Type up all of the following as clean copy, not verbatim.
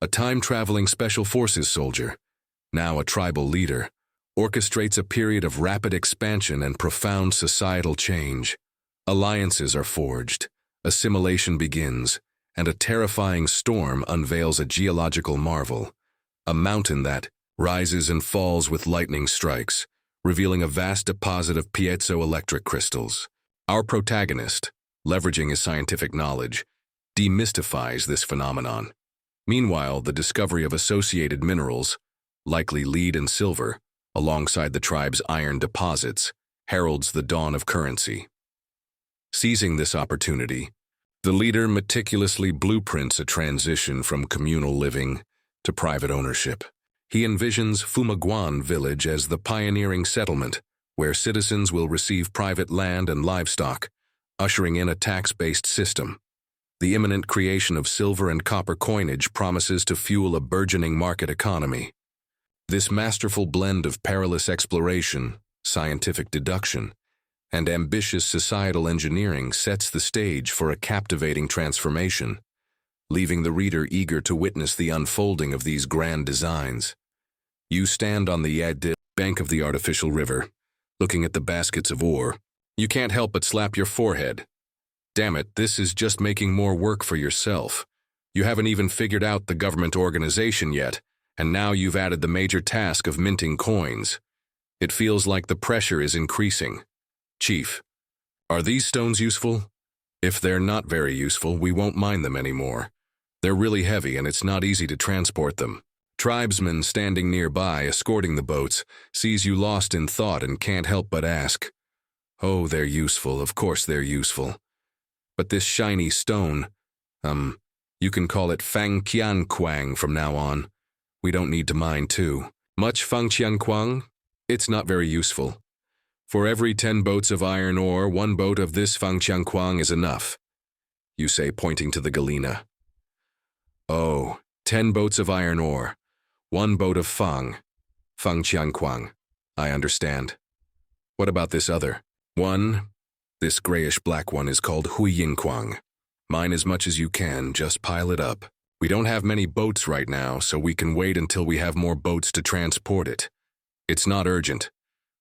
a time-traveling special forces soldier, now a tribal leader, orchestrates a period of rapid expansion and profound societal change. Alliances are forged, assimilation begins, and a terrifying storm unveils a geological marvel, a mountain that rises and falls with lightning strikes, revealing a vast deposit of piezoelectric crystals. Our protagonist, leveraging his scientific knowledge, demystifies this phenomenon. Meanwhile, the discovery of associated minerals, likely lead and silver, alongside the tribe's iron deposits, heralds the dawn of currency. Seizing this opportunity, the leader meticulously blueprints a transition from communal living to private ownership. He envisions Fumaguan village as the pioneering settlement, where citizens will receive private land and livestock, ushering in a tax-based system. The imminent creation of silver and copper coinage promises to fuel a burgeoning market economy. This masterful blend of perilous exploration, scientific deduction, and ambitious societal engineering sets the stage for a captivating transformation, leaving the reader eager to witness the unfolding of these grand designs. You stand on the bank of the artificial river, looking at the baskets of ore. You can't help but slap your forehead. Damn it, this is just making more work for yourself. You haven't even figured out the government organization yet, and now you've added the major task of minting coins. It feels like the pressure is increasing. Chief, are these stones useful? If they're not very useful, we won't mine them anymore. They're really heavy and it's not easy to transport them. Tribesman standing nearby, escorting the boats, sees you lost in thought and can't help but ask, "Oh, they're useful, of course they're useful. But this shiny stone, you can call it Fang Qian Quang from now on. We don't need to mine too. Much Fang Qian Quang? It's not very useful. For every 10 boats of iron ore, 1 boat of this Fang Qian Quang is enough," you say, pointing to the galena. "Oh, 10 boats of iron ore, 1 boat of Fang Qian Quang. I understand. What about this other one? This grayish-black one is called Huiyin Quang. Mine as much as you can, just pile it up. We don't have many boats right now, so we can wait until we have more boats to transport it. It's not urgent.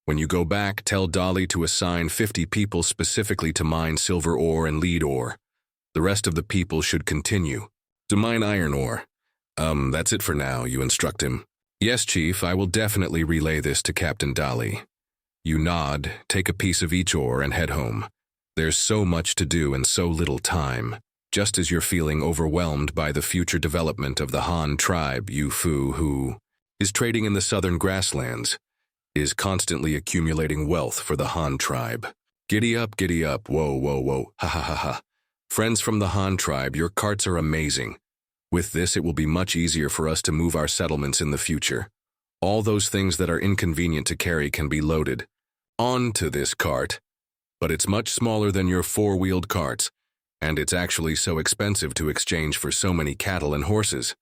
When you go back, tell Dolly to assign 50 people specifically to mine silver ore and lead ore. The rest of the people should continue to mine iron ore. That's it for now," you instruct him. "Yes, Chief, I will definitely relay this to Captain Dolly." You nod, take a piece of each ore, and head home. There's so much to do and so little time. Just as you're feeling overwhelmed by the future development of the Han tribe, Yu Fu, who is trading in the southern grasslands, is constantly accumulating wealth for the Han tribe. Giddy up, whoa, whoa, whoa, ha ha ha ha. Friends from the Han tribe, your carts are amazing. With this, it will be much easier for us to move our settlements in the future. All those things that are inconvenient to carry can be loaded onto this cart, but it's much smaller than your 4-wheeled carts, and it's actually so expensive to exchange for so many cattle and horses.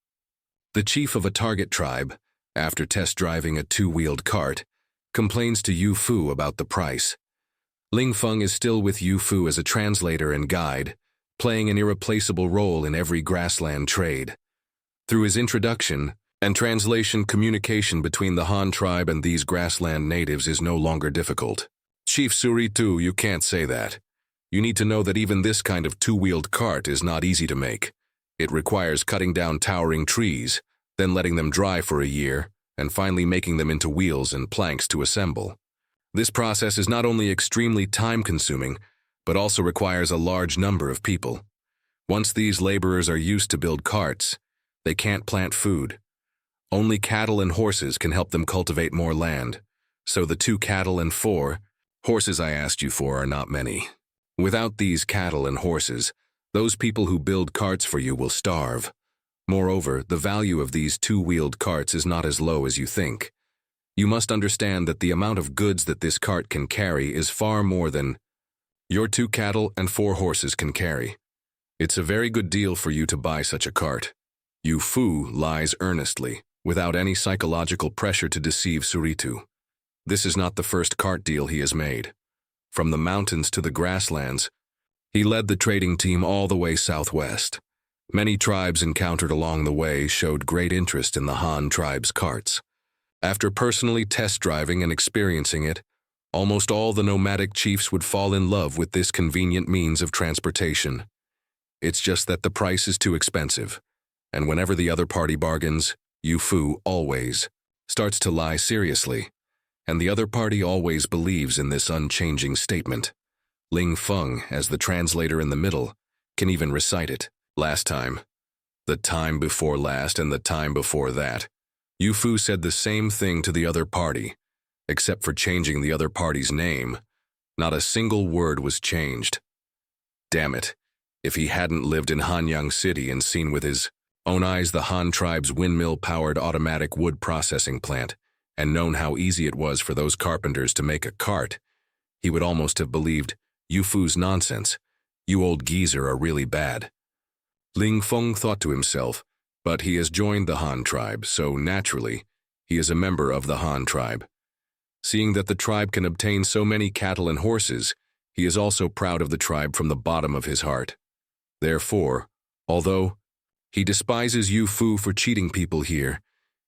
The chief of a target tribe, after test driving a 2-wheeled cart, complains to Yu Fu about the price. Ling Feng is still with Yu Fu as a translator and guide, playing an irreplaceable role in every grassland trade. Through his introduction and translation, communication between the Han tribe and these grassland natives is no longer difficult. "Chief Suritu, you can't say that. You need to know that even this kind of 2-wheeled cart is not easy to make. It requires cutting down towering trees, then letting them dry for a year, and finally making them into wheels and planks to assemble. This process is not only extremely time-consuming, but also requires a large number of people. Once these laborers are used to build carts, they can't plant food. Only cattle and horses can help them cultivate more land, so the 2 cattle and 4 horses I asked you for are not many. Without these cattle and horses, those people who build carts for you will starve. Moreover, the value of these 2-wheeled carts is not as low as you think. You must understand that the amount of goods that this cart can carry is far more than your 2 cattle and 4 horses can carry. It's a very good deal for you to buy such a cart." Yu Fu lies earnestly, without any psychological pressure to deceive Suritu. This is not the first cart deal he has made. From the mountains to the grasslands, he led the trading team all the way southwest. Many tribes encountered along the way showed great interest in the Han tribe's carts. After personally test driving and experiencing it, almost all the nomadic chiefs would fall in love with this convenient means of transportation. It's just that the price is too expensive, and whenever the other party bargains, Yu Fu always starts to lie seriously, and the other party always believes in this unchanging statement. Ling Feng, as the translator in the middle, can even recite it. Last time, the time before last, and the time before that. Yu Fu said the same thing to the other party, except for changing the other party's name. Not a single word was changed. Damn it, if he hadn't lived in Hanyang City and seen with his own eyes the Han tribe's windmill-powered automatic wood processing plant, and known how easy it was for those carpenters to make a cart, he would almost have believed Yu Fu's nonsense. You old geezer are really bad. Ling Feng thought to himself, but he has joined the Han tribe, so naturally, he is a member of the Han tribe. Seeing that the tribe can obtain so many cattle and horses, he is also proud of the tribe from the bottom of his heart. Therefore, although he despises Yu Fu for cheating people here,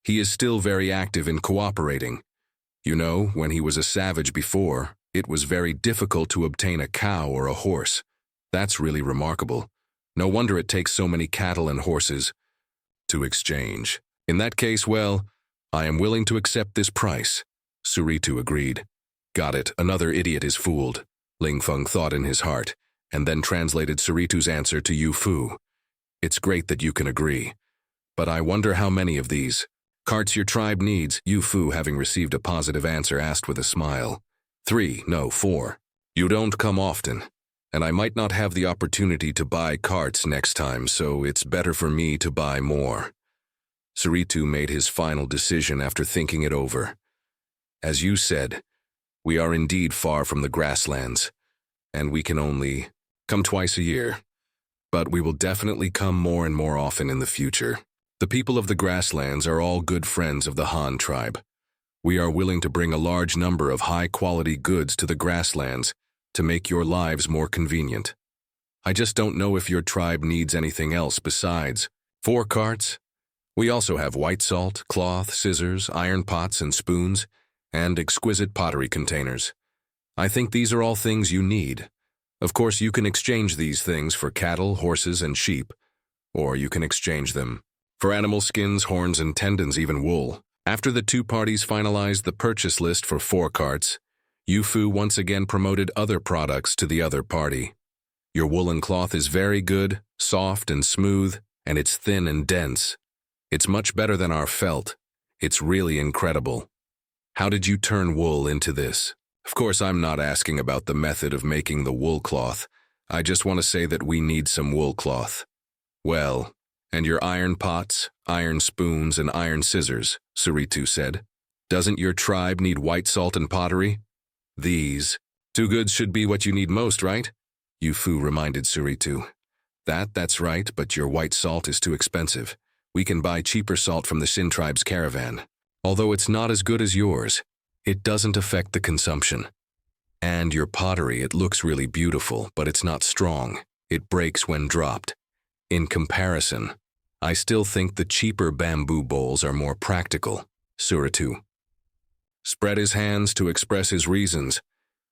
he is still very active in cooperating. You know, when he was a savage before, it was very difficult to obtain a cow or a horse. That's really remarkable. No wonder it takes so many cattle and horses to exchange. In that case, well, I am willing to accept this price. Suritu agreed. Got it, another idiot is fooled, Ling Feng thought in his heart, and then translated Suritu's answer to Yu Fu. It's great that you can agree, but I wonder how many of these carts your tribe needs. Yu Fu, having received a positive answer, asked with a smile. 3, no, 4. You don't come often, and I might not have the opportunity to buy carts next time, so it's better for me to buy more. Suritu made his final decision after thinking it over. As you said, we are indeed far from the grasslands, and we can only come twice a year, but we will definitely come more and more often in the future. The people of the grasslands are all good friends of the Han tribe. We are willing to bring a large number of high-quality goods to the grasslands to make your lives more convenient. I just don't know if your tribe needs anything else besides 4 carts. We also have white salt, cloth, scissors, iron pots and spoons, and exquisite pottery containers. I think these are all things you need. Of course, you can exchange these things for cattle, horses, and sheep, or you can exchange them for animal skins, horns, and tendons, even wool. After the two parties finalized the purchase list for 4 carts, Yu Fu once again promoted other products to the other party. Your woolen cloth is very good, soft and smooth, and it's thin and dense. It's much better than our felt. It's really incredible. How did you turn wool into this? Of course, I'm not asking about the method of making the wool cloth. I just want to say that we need some wool cloth. Well, and your iron pots, iron spoons, and iron scissors, Suritu said. Doesn't your tribe need white salt and pottery? These 2 goods should be what you need most, right? Yu Fu reminded Suritu. That's right, but your white salt is too expensive. We can buy cheaper salt from the Shin tribe's caravan. Although it's not as good as yours, it doesn't affect the consumption. And your pottery, it looks really beautiful, but it's not strong. It breaks when dropped. In comparison, I still think the cheaper bamboo bowls are more practical, Suritu spread his hands to express his reasons.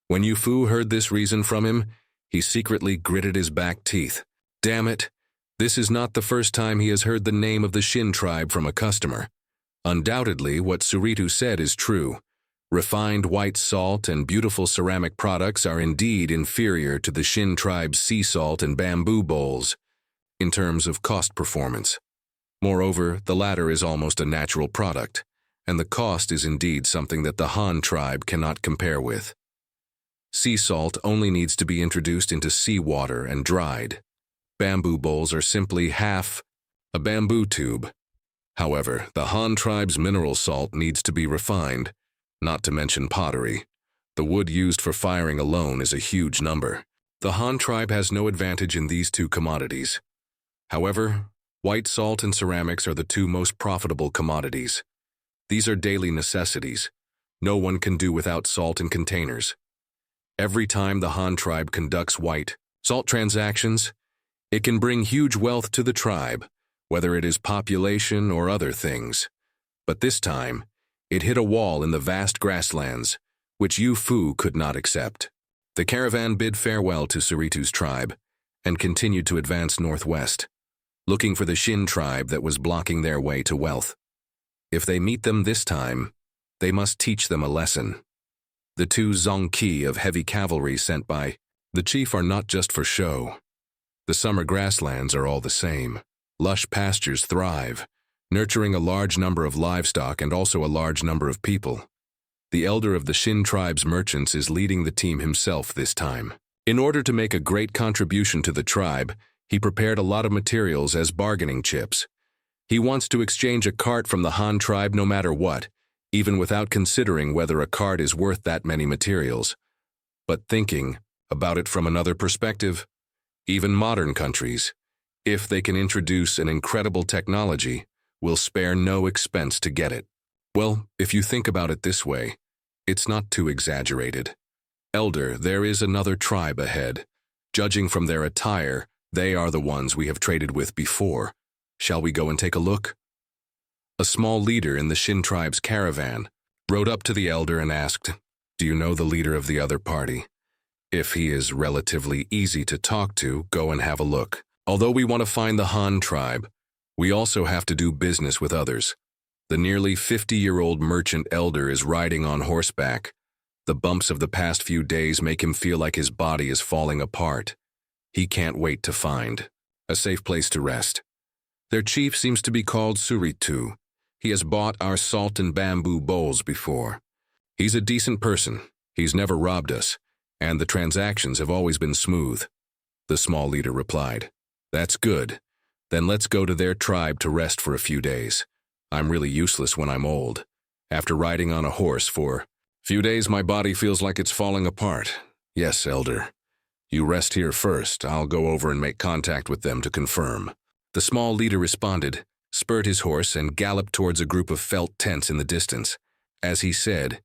When Yu Fu heard this reason from him, he secretly gritted his back teeth. Damn it, this is not the first time he has heard the name of the Shin tribe from a customer. Undoubtedly, what Suritu said is true. Refined white salt and beautiful ceramic products are indeed inferior to the Shin tribe's sea salt and bamboo bowls in terms of cost performance. Moreover, the latter is almost a natural product, and the cost is indeed something that the Han tribe cannot compare with. Sea salt only needs to be introduced into seawater and dried. Bamboo bowls are simply half a bamboo tube. However, the Han tribe's mineral salt needs to be refined, not to mention pottery. The wood used for firing alone is a huge number. The Han tribe has no advantage in these 2 commodities. However, white salt and ceramics are the 2 most profitable commodities. These are daily necessities. No one can do without salt in containers. Every time the Han tribe conducts white salt transactions, It can bring huge wealth to the tribe, whether it is population or other things. But this time, it hit a wall in the vast grasslands, which Yu Fu could not accept. The caravan bid farewell to Suritu's tribe and continued to advance northwest, looking for the Shin tribe that was blocking their way to wealth. If they meet them this time, they must teach them a lesson. The two zongqi of heavy cavalry sent by the chief are not just for show. The summer grasslands are all the same. Lush pastures thrive, nurturing a large number of livestock and also a large number of people. The elder of the Shin tribe's merchants is leading the team himself this time. In order to make a great contribution to the tribe, he prepared a lot of materials as bargaining chips. He wants to exchange a cart from the Han tribe no matter what, even without considering whether a cart is worth that many materials. But thinking about it from another perspective, even modern countries, if they can introduce an incredible technology, will spare no expense to get it. Well, if you think about it this way, it's not too exaggerated. Elder, there is another tribe ahead. Judging from their attire, they are the ones we have traded with before. Shall we go and take a look? A small leader in the Shin tribe's caravan rode up to the elder and asked, "Do you know the leader of the other party? If he is relatively easy to talk to, go and have a look. Although we want to find the Han tribe, we also have to do business with others." The nearly 50-year-old merchant elder is riding on horseback. The bumps of the past few days make him feel like his body is falling apart. He can't wait to find a safe place to rest. Their chief seems to be called Suritu. He has bought our salt and bamboo bowls before. He's a decent person. He's never robbed us, and the transactions have always been smooth. The small leader replied, "That's good. Then let's go to their tribe to rest for a few days. I'm really useless when I'm old. After riding on a horse for a few days, my body feels like it's falling apart. Yes, elder. You rest here first. I'll go over and make contact with them to confirm." The small leader responded, spurred his horse, and galloped towards a group of felt tents in the distance. As he said,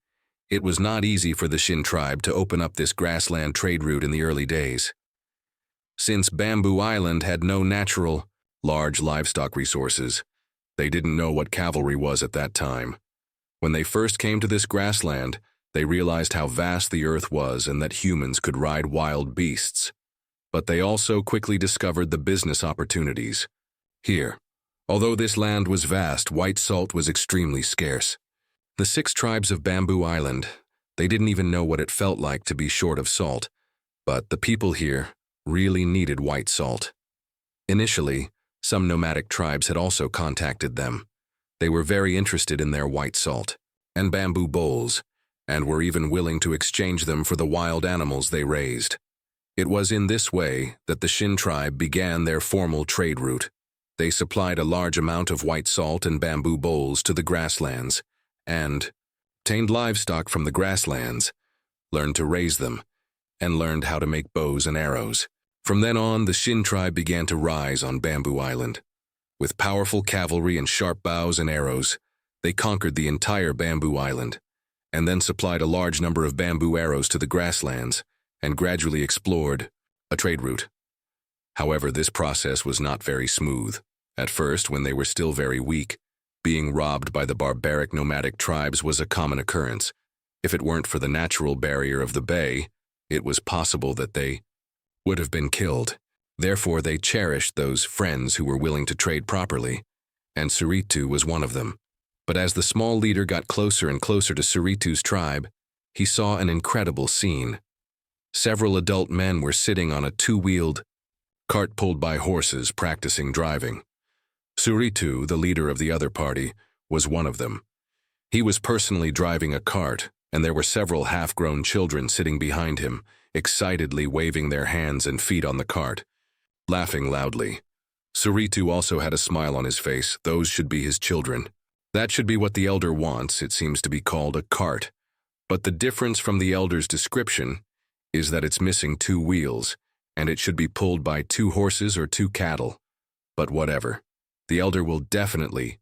it was not easy for the Shin tribe to open up this grassland trade route in the early days. Since Bamboo Island had no natural, large livestock resources, they didn't know what cavalry was at that time. When they first came to this grassland, they realized how vast the earth was and that humans could ride wild beasts. But they also quickly discovered the business opportunities. Here, although this land was vast, white salt was extremely scarce. The 6 tribes of Bamboo Island, they didn't even know what it felt like to be short of salt, but the people here really needed white salt. Initially, some nomadic tribes had also contacted them. They were very interested in their white salt and bamboo bowls, and were even willing to exchange them for the wild animals they raised. It was in this way that the Shin tribe began their formal trade route. They supplied a large amount of white salt and bamboo bowls to the grasslands, and obtained livestock from the grasslands, learned to raise them, and learned how to make bows and arrows. From then on, the Shin tribe began to rise on Bamboo Island. With powerful cavalry and sharp bows and arrows, they conquered the entire Bamboo Island, and then supplied a large number of bamboo arrows to the grasslands, and gradually explored a trade route. However, this process was not very smooth. At first, when they were still very weak, being robbed by the barbaric nomadic tribes was a common occurrence. If it weren't for the natural barrier of the bay, it was possible that they would have been killed. Therefore, they cherished those friends who were willing to trade properly, and Suritu was one of them. But as the small leader got closer and closer to Suritu's tribe, he saw an incredible scene. Several adult men were sitting on a 2-wheeled cart pulled by horses practicing driving. Suritu, the leader of the other party, was one of them. He was personally driving a cart, and there were several half-grown children sitting behind him, excitedly waving their hands and feet on the cart, laughing loudly. Suritu also had a smile on his face. Those should be his children. That should be what the elder wants. It seems to be called a cart. But the difference from the elder's description is that it's missing 2 wheels, and it should be pulled by 2 horses or 2 cattle. But whatever. The elder will definitely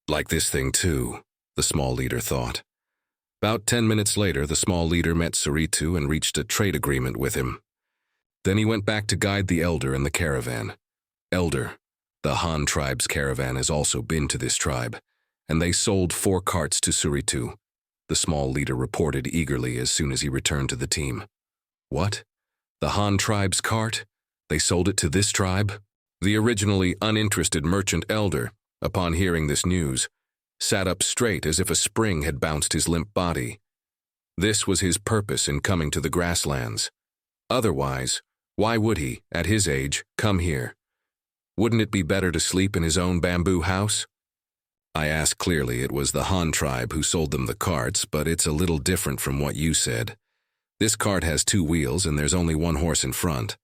like this thing too, the small leader thought. About 10 minutes later, the small leader met Suritu and reached a trade agreement with him. Then he went back to guide the elder and the caravan. Elder, the Han tribe's caravan has also been to this tribe, and they sold 4 carts to Suritu, the small leader reported eagerly as soon as he returned to the team. What? The Han tribe's cart? They sold it to this tribe? The originally uninterested merchant elder, upon hearing this news, sat up straight as if a spring had bounced his limp body. This was his purpose in coming to the Grasslands. Otherwise, why would he, at his age, come here? Wouldn't it be better to sleep in his own bamboo house? I asked clearly it was the Han tribe who sold them the carts, but it's a little different from what you said. This cart has 2 wheels and there's only 1 horse in front.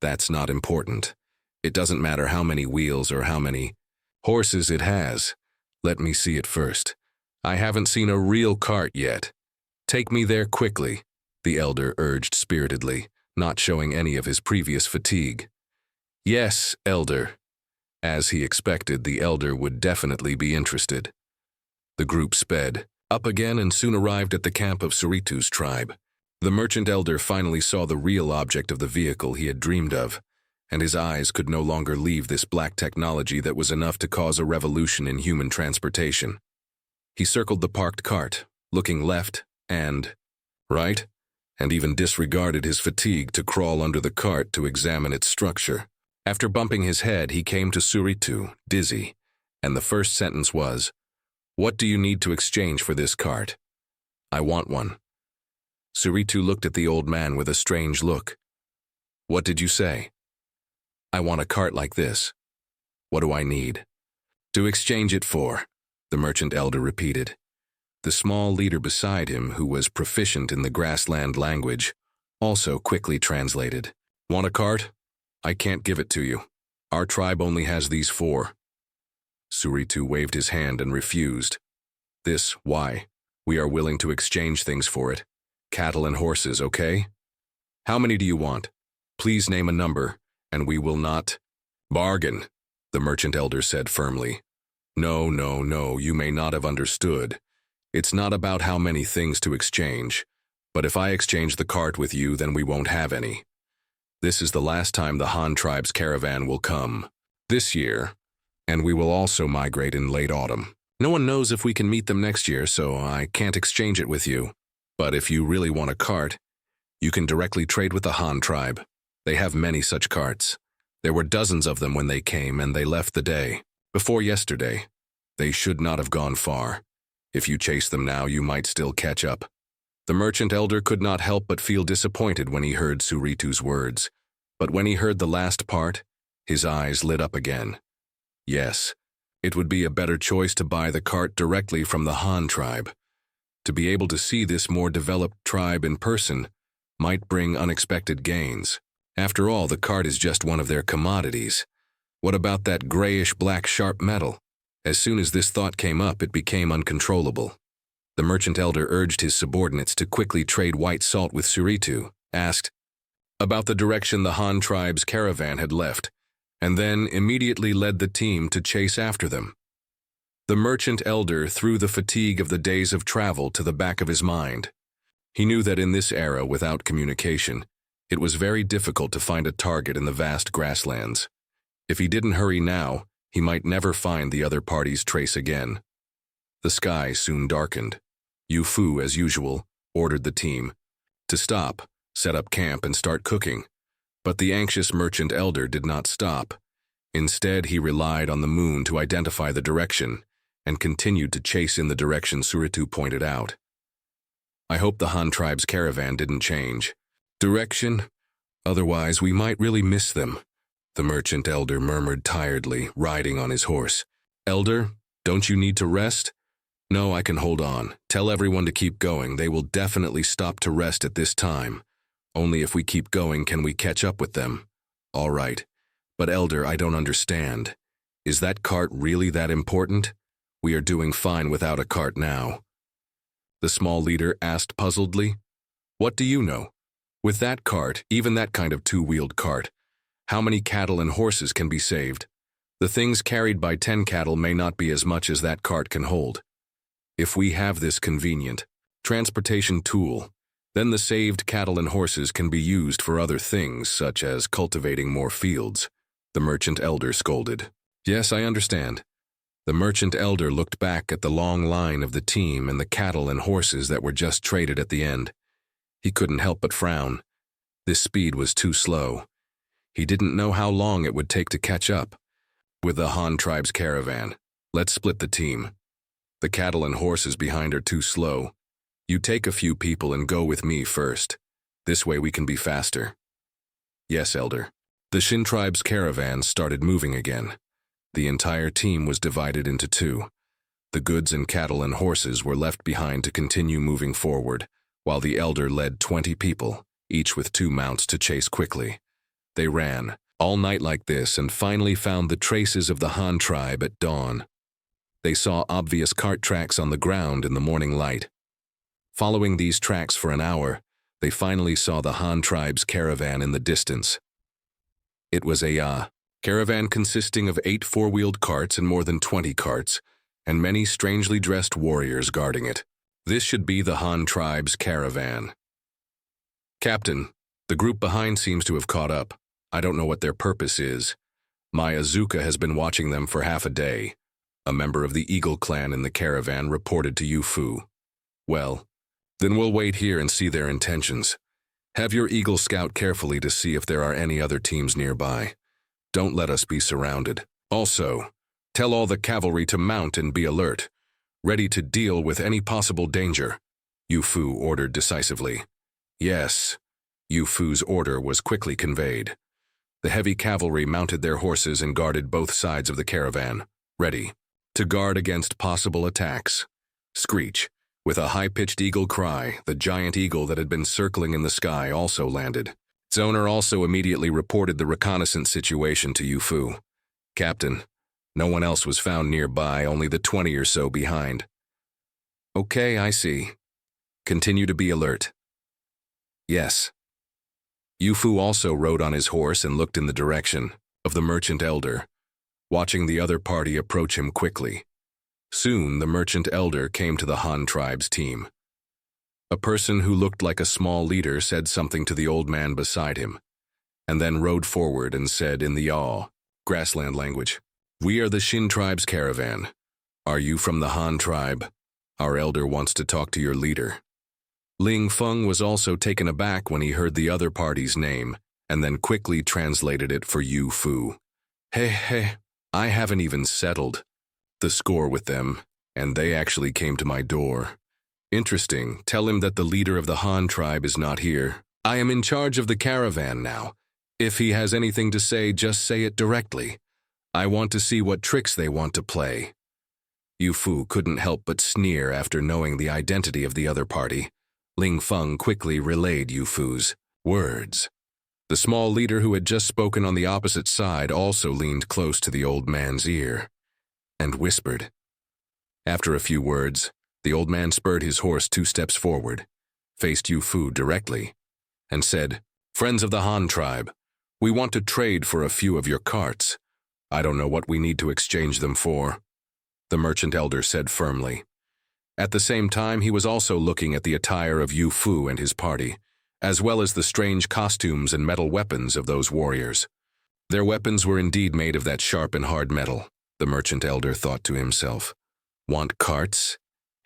That's not important. It doesn't matter how many wheels or how many horses it has. Let me see it first. I haven't seen a real cart yet. Take me there quickly, the elder urged spiritedly, not showing any of his previous fatigue. Yes, elder. As he expected, the elder would definitely be interested. The group sped up again and soon arrived at the camp of Suritu's tribe. The merchant elder finally saw the real object of the vehicle he had dreamed of, and his eyes could no longer leave this black technology that was enough to cause a revolution in human transportation. He circled the parked cart, looking left and right, and even disregarded his fatigue to crawl under the cart to examine its structure. After bumping his head, he came to Suritu, dizzy, and the first sentence was, "What do you need to exchange for this cart?" "I want one." Suritu looked at the old man with a strange look. "What did you say?" "I want a cart like this." "What do I need?" "To exchange it for," the merchant elder repeated. The small leader beside him, who was proficient in the Grassland language, also quickly translated. "Want a cart? I can't give it to you. Our tribe only has these 4. Suritu waved his hand and refused. "This, why? We are willing to exchange things for it. Cattle and horses, okay? How many do you want? Please name a number, and we will not." "Bargain," the merchant elder said firmly. No, you may not have understood. It's not about how many things to exchange, but if I exchange the cart with you, then we won't have any. This is the last time the Han tribe's caravan will come. This year, and we will also migrate in late autumn. No one knows if we can meet them next year, so I can't exchange it with you. But if you really want a cart, you can directly trade with the Han tribe. They have many such carts. There were dozens of them when they came, and they left the day before yesterday. They should not have gone far. If you chase them now, you might still catch up. The merchant elder could not help but feel disappointed when he heard Suritu's words, but when he heard the last part, his eyes lit up again. Yes, it would be a better choice to buy the cart directly from the Han tribe. To be able to see this more developed tribe in person might bring unexpected gains. After all, the cart is just one of their commodities. What about that grayish-black sharp metal? As soon as this thought came up, it became uncontrollable. The merchant elder urged his subordinates to quickly trade white salt with Suritu, asked about the direction the Han tribe's caravan had left, and then immediately led the team to chase after them. The merchant elder threw the fatigue of the days of travel to the back of his mind. He knew that in this era, without communication, it was very difficult to find a target in the vast grasslands. If he didn't hurry now, he might never find the other party's trace again. The sky soon darkened. Yu Fu, as usual, ordered the team to stop, set up camp, and start cooking. But the anxious merchant elder did not stop. Instead, he relied on the moon to identify the direction and continued to chase in the direction Suritu pointed out. I hope the Han tribe's caravan didn't change direction, otherwise we might really miss them, the merchant elder murmured tiredly, riding on his horse. Elder, don't you need to rest? No, I can hold on. Tell everyone to keep going. They will definitely stop to rest at this time. Only if we keep going can we catch up with them. All right. But Elder, I don't understand. Is that cart really that important? We are doing fine without a cart now. The small leader asked puzzledly. What do you know? With that cart, even that kind of 2-wheeled cart, how many cattle and horses can be saved? The things carried by 10 cattle may not be as much as that cart can hold. If we have this convenient transportation tool, then the saved cattle and horses can be used for other things, such as cultivating more fields. the merchant elder scolded. Yes, I understand. The merchant elder looked back at the long line of the team and the cattle and horses that were just traded at the end. He couldn't help but frown. This speed was too slow. He didn't know how long it would take to catch up. With the Han tribe's caravan, let's split the team. The cattle and horses behind are too slow. You take a few people and go with me first. This way we can be faster. Yes, Elder. The Shin tribe's caravan started moving again. The entire team was divided into two. The goods and cattle and horses were left behind to continue moving forward, while the Elder led 20 people, each with 2 mounts to chase quickly. They ran all night like this and finally found the traces of the Han tribe at dawn. They saw obvious cart tracks on the ground in the morning light. Following these tracks for an hour, they finally saw the Han tribe's caravan in the distance. It was a caravan consisting of 8 4-wheeled carts and more than 20 carts, and many strangely dressed warriors guarding it. This should be the Han tribe's caravan. Captain, the group behind seems to have caught up. I don't know what their purpose is. My Azuka has been watching them for half a day. A member of the Eagle clan in the caravan reported to Yu Fu. Well, then we'll wait here and see their intentions. Have your Eagle scout carefully to see if there are any other teams nearby. Don't let us be surrounded. Also, tell all the cavalry to mount and be alert, ready to deal with any possible danger, Yu Fu ordered decisively. Yes, Yu Fu's order was quickly conveyed. The heavy cavalry mounted their horses and guarded both sides of the caravan, ready to guard against possible attacks. Screech, with a high-pitched eagle cry, the giant eagle that had been circling in the sky also landed. Its owner also immediately reported the reconnaissance situation to Yu Fu. Captain, no one else was found nearby, only the 20 or so behind. Okay, I see. Continue to be alert. Yes. Yu Fu also rode on his horse and looked in the direction of the merchant elder, watching the other party approach him quickly. Soon, the merchant elder came to the Han tribe's team. A person who looked like a small leader said something to the old man beside him, and then rode forward and said in the Grassland language, "We are the Shin tribe's caravan. Are you from the Han tribe? Our elder wants to talk to your leader." Ling Feng was also taken aback when he heard the other party's name, and then quickly translated it for Yu Fu. Hey, I haven't even settled the score with them, and they actually came to my door. Interesting, tell him that the leader of the Han tribe is not here. I am in charge of the caravan now. If he has anything to say, just say it directly. I want to see what tricks they want to play. Yu Fu couldn't help but sneer after knowing the identity of the other party. Ling Feng quickly relayed Yu Fu's words. The small leader who had just spoken on the opposite side also leaned close to the old man's ear and whispered. After a few words, the old man spurred his horse 2 steps forward, faced Yu Fu directly, and said, "Friends of the Han tribe, we want to trade for a few of your carts. I don't know what we need to exchange them for," the merchant elder said firmly. At the same time, he was also looking at the attire of Yu Fu and his party, as well as the strange costumes and metal weapons of those warriors. Their weapons were indeed made of that sharp and hard metal, the merchant elder thought to himself. Want carts?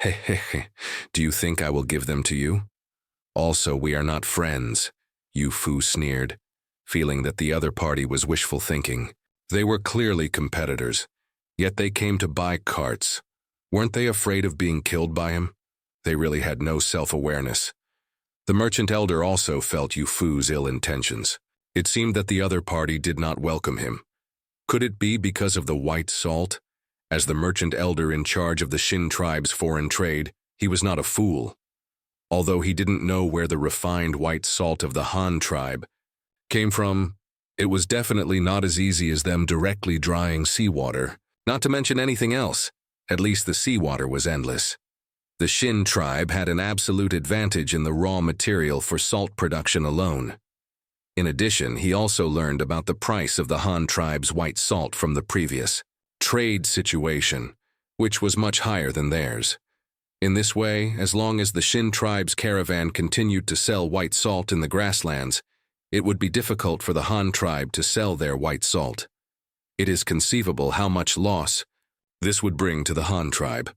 Hehehe, do you think I will give them to you? Also, we are not friends, Yu Fu sneered, feeling that the other party was wishful thinking. They were clearly competitors, yet they came to buy carts. Weren't they afraid of being killed by him? They really had no self-awareness. The merchant elder also felt Yu Fu's ill intentions. It seemed that the other party did not welcome him. Could it be because of the white salt? As the merchant elder in charge of the Shin tribe's foreign trade, he was not a fool. Although he didn't know where the refined white salt of the Han tribe came from, it was definitely not as easy as them directly drying seawater, not to mention anything else. At least the seawater was endless. The Shin tribe had an absolute advantage in the raw material for salt production alone. In addition, he also learned about the price of the Han tribe's white salt from the previous trade situation, which was much higher than theirs. In this way, as long as the Shin tribe's caravan continued to sell white salt in the grasslands, it would be difficult for the Han tribe to sell their white salt. It is conceivable how much loss this would bring to the Han tribe.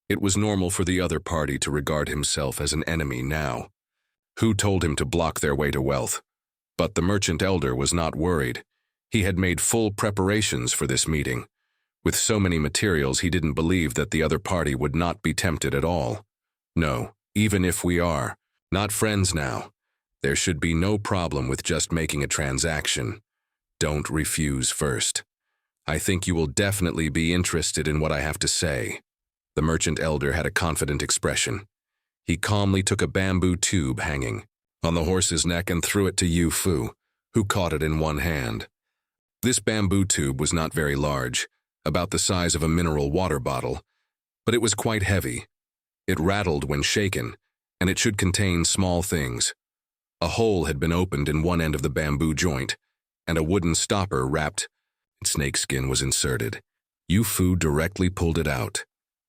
It was normal for the other party to regard himself as an enemy now. Who told him to block their way to wealth? But the merchant elder was not worried. He had made full preparations for this meeting. With so many materials, he didn't believe that the other party would not be tempted at all. No, even if we are not friends now, there should be no problem with just making a transaction. Don't refuse first. I think you will definitely be interested in what I have to say. The merchant elder had a confident expression. He calmly took a bamboo tube hanging on the horse's neck and threw it to Yu Fu, who caught it in one hand. This bamboo tube was not very large, about the size of a mineral water bottle, but it was quite heavy. It rattled when shaken, and it should contain small things. A hole had been opened in one end of the bamboo joint, and a wooden stopper wrapped in snakeskin was inserted. Yu Fu directly pulled it out.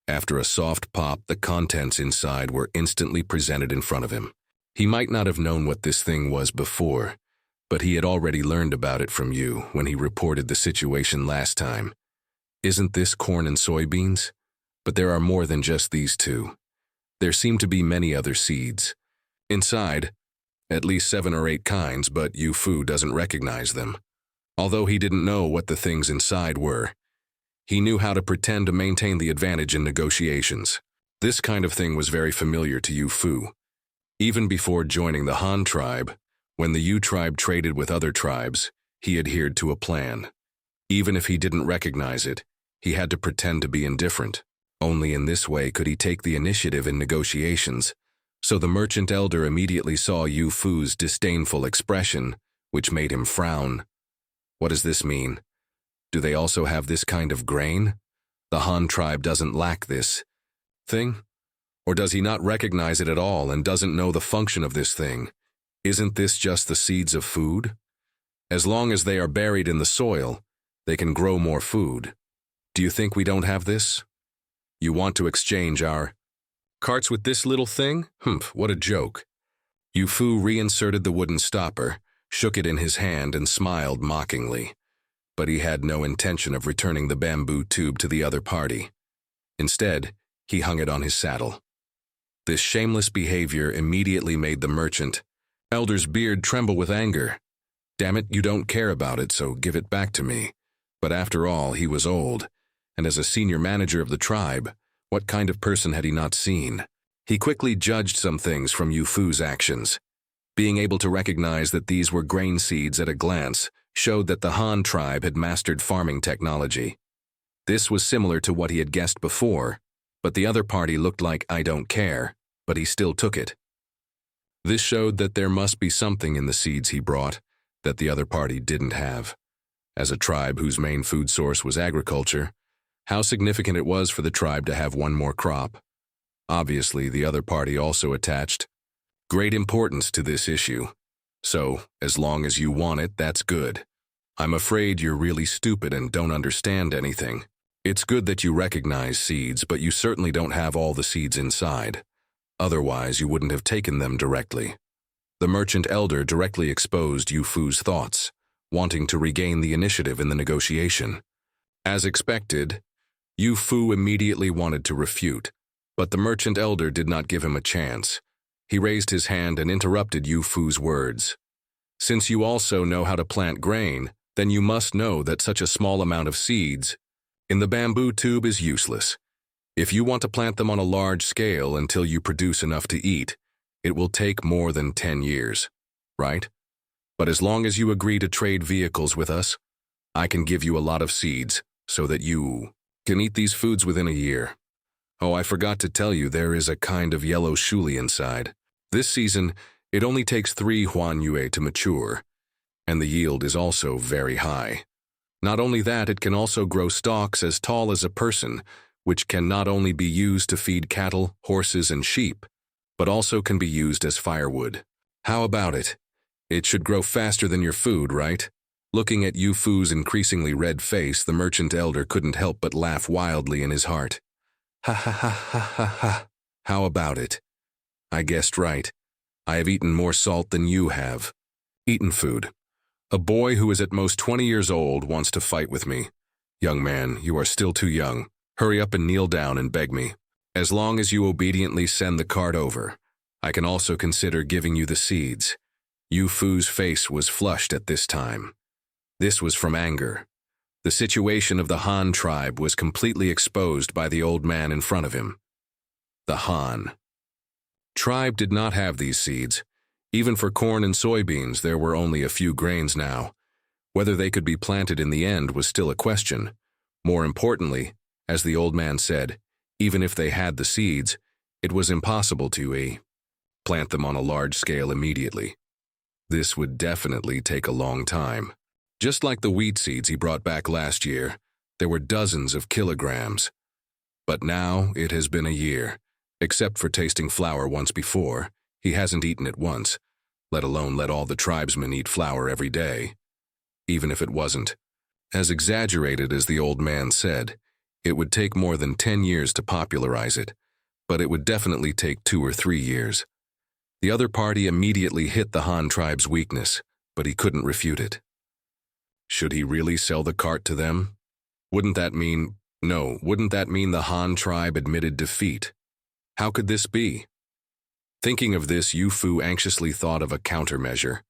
After a soft pop, the contents inside were instantly presented in front of him. He might not have known what this thing was before, but he had already learned about it from you when he reported the situation last time. Isn't this corn and soybeans? But there are more than just these two. There seem to be many other seeds. Inside, at least 7 or 8 kinds, but Yu Fu doesn't recognize them. Although he didn't know what the things inside were, he knew how to pretend to maintain the advantage in negotiations. This kind of thing was very familiar to Yu Fu. Even before joining the Han tribe, when the Yu tribe traded with other tribes, he adhered to a plan. Even if he didn't recognize it, he had to pretend to be indifferent. Only in this way could he take the initiative in negotiations, so the merchant elder immediately saw Yu Fu's disdainful expression, which made him frown. What does this mean? Do they also have this kind of grain? The Han tribe doesn't lack this thing? Or does he not recognize it at all and doesn't know the function of this thing? Isn't this just the seeds of food? As long as they are buried in the soil, they can grow more food. Do you think we don't have this? You want to exchange our carts with this little thing? What a joke. Yu Fu reinserted the wooden stopper, shook it in his hand, and smiled mockingly. But he had no intention of returning the bamboo tube to the other party. Instead, he hung it on his saddle. This shameless behavior immediately made the merchant elder's beard tremble with anger. Damn it, you don't care about it, so give it back to me. But after all, he was old, and as a senior manager of the tribe, what kind of person had he not seen? He quickly judged some things from Yu Fu's actions. Being able to recognize that these were grain seeds at a glance showed that the Han tribe had mastered farming technology. This was similar to what he had guessed before, but the other party looked like I don't care, but he still took it. This showed that there must be something in the seeds he brought that the other party didn't have. As a tribe whose main food source was agriculture, how significant it was for the tribe to have one more crop. Obviously, the other party also attached great importance to this issue. So, as long as you want it, that's good. I'm afraid you're really stupid and don't understand anything. It's good that you recognize seeds, but you certainly don't have all the seeds inside. Otherwise, you wouldn't have taken them directly. The merchant elder directly exposed Yu Fu's thoughts, wanting to regain the initiative in the negotiation. As expected, Yu Fu immediately wanted to refute, but the merchant elder did not give him a chance. He raised his hand and interrupted Yu Fu's words. Since you also know how to plant grain, then you must know that such a small amount of seeds in the bamboo tube is useless. If you want to plant them on a large scale until you produce enough to eat, it will take more than 10 years, right? But as long as you agree to trade vehicles with us, I can give you a lot of seeds so that you can eat these foods within a year. Oh, I forgot to tell you, there is a kind of yellow shuli inside. This season, it only takes 3 huan yue to mature, and the yield is also very high. Not only that, it can also grow stalks as tall as a person, which can not only be used to feed cattle, horses, and sheep, but also can be used as firewood. How about it? It should grow faster than your food, right? Looking at Yu Fu's increasingly red face, the merchant elder couldn't help but laugh wildly in his heart. Ha ha ha ha ha ha. How about it? I guessed right. I have eaten more salt than you have. Eaten food. A boy who is at most 20 years old wants to fight with me. Young man, you are still too young. Hurry up and kneel down and beg me. As long as you obediently send the cart over, I can also consider giving you the seeds. Yu Fu's face was flushed at this time. This was from anger. The situation of the Han tribe was completely exposed by the old man in front of him. The Han tribe did not have these seeds. Even for corn and soybeans, there were only a few grains now. Whether they could be planted in the end was still a question. More importantly, as the old man said, even if they had the seeds, it was impossible to plant them on a large scale immediately. This would definitely take a long time. Just like the wheat seeds he brought back last year, there were dozens of kilograms. But now it has been a year. Except for tasting flour once before, he hasn't eaten it once, let alone let all the tribesmen eat flour every day. Even if it wasn't as exaggerated as the old man said, it would take more than 10 years to popularize it, but it would definitely take 2 or 3 years. The other party immediately hit the Han tribe's weakness, but he couldn't refute it. Should he really sell the cart to them? Wouldn't that mean the Han tribe admitted defeat? How could this be? Thinking of this, Yu Fu anxiously thought of a countermeasure.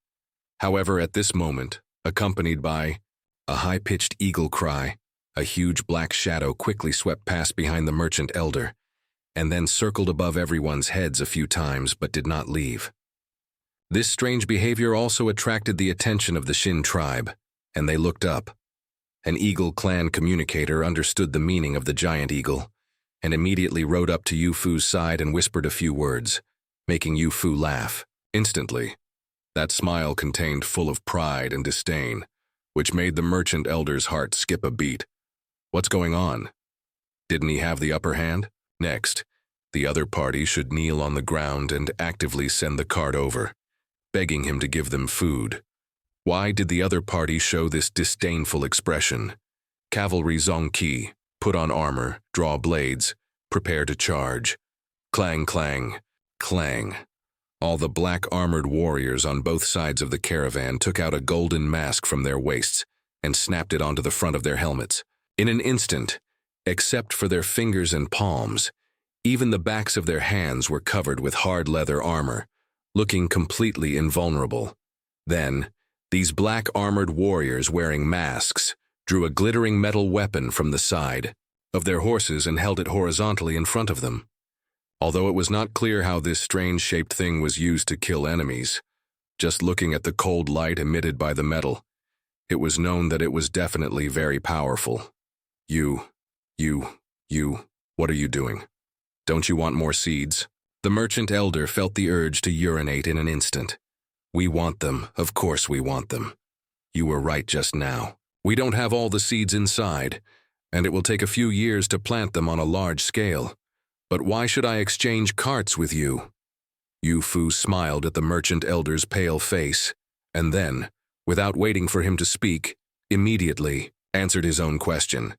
However, at this moment, accompanied by a high-pitched eagle cry, a huge black shadow quickly swept past behind the merchant elder, and then circled above everyone's heads a few times but did not leave. This strange behavior also attracted the attention of the Shin tribe, and they looked up. An Eagle clan communicator understood the meaning of the giant eagle, and immediately rode up to Yu Fu's side and whispered a few words, making Yu Fu laugh. Instantly, that smile contained full of pride and disdain, which made the merchant elder's heart skip a beat. What's going on? Didn't he have the upper hand? Next, the other party should kneel on the ground and actively send the cart over, begging him to give them food. Why did the other party show this disdainful expression? Cavalry Zongqi, put on armor, draw blades, prepare to charge. Clang, clang, clang. All the black-armored warriors on both sides of the caravan took out a golden mask from their waists and snapped it onto the front of their helmets. In an instant, except for their fingers and palms, even the backs of their hands were covered with hard leather armor, looking completely invulnerable. Then, these black-armored warriors wearing masks drew a glittering metal weapon from the side of their horses and held it horizontally in front of them. Although it was not clear how this strange-shaped thing was used to kill enemies, just looking at the cold light emitted by the metal, it was known that it was definitely very powerful. You, what are you doing? Don't you want more seeds? The merchant elder felt the urge to urinate in an instant. We want them, of course we want them. You were right just now. We don't have all the seeds inside, and it will take a few years to plant them on a large scale. But why should I exchange carts with you? Yu Fu smiled at the merchant elder's pale face, and then, without waiting for him to speak, immediately answered his own question.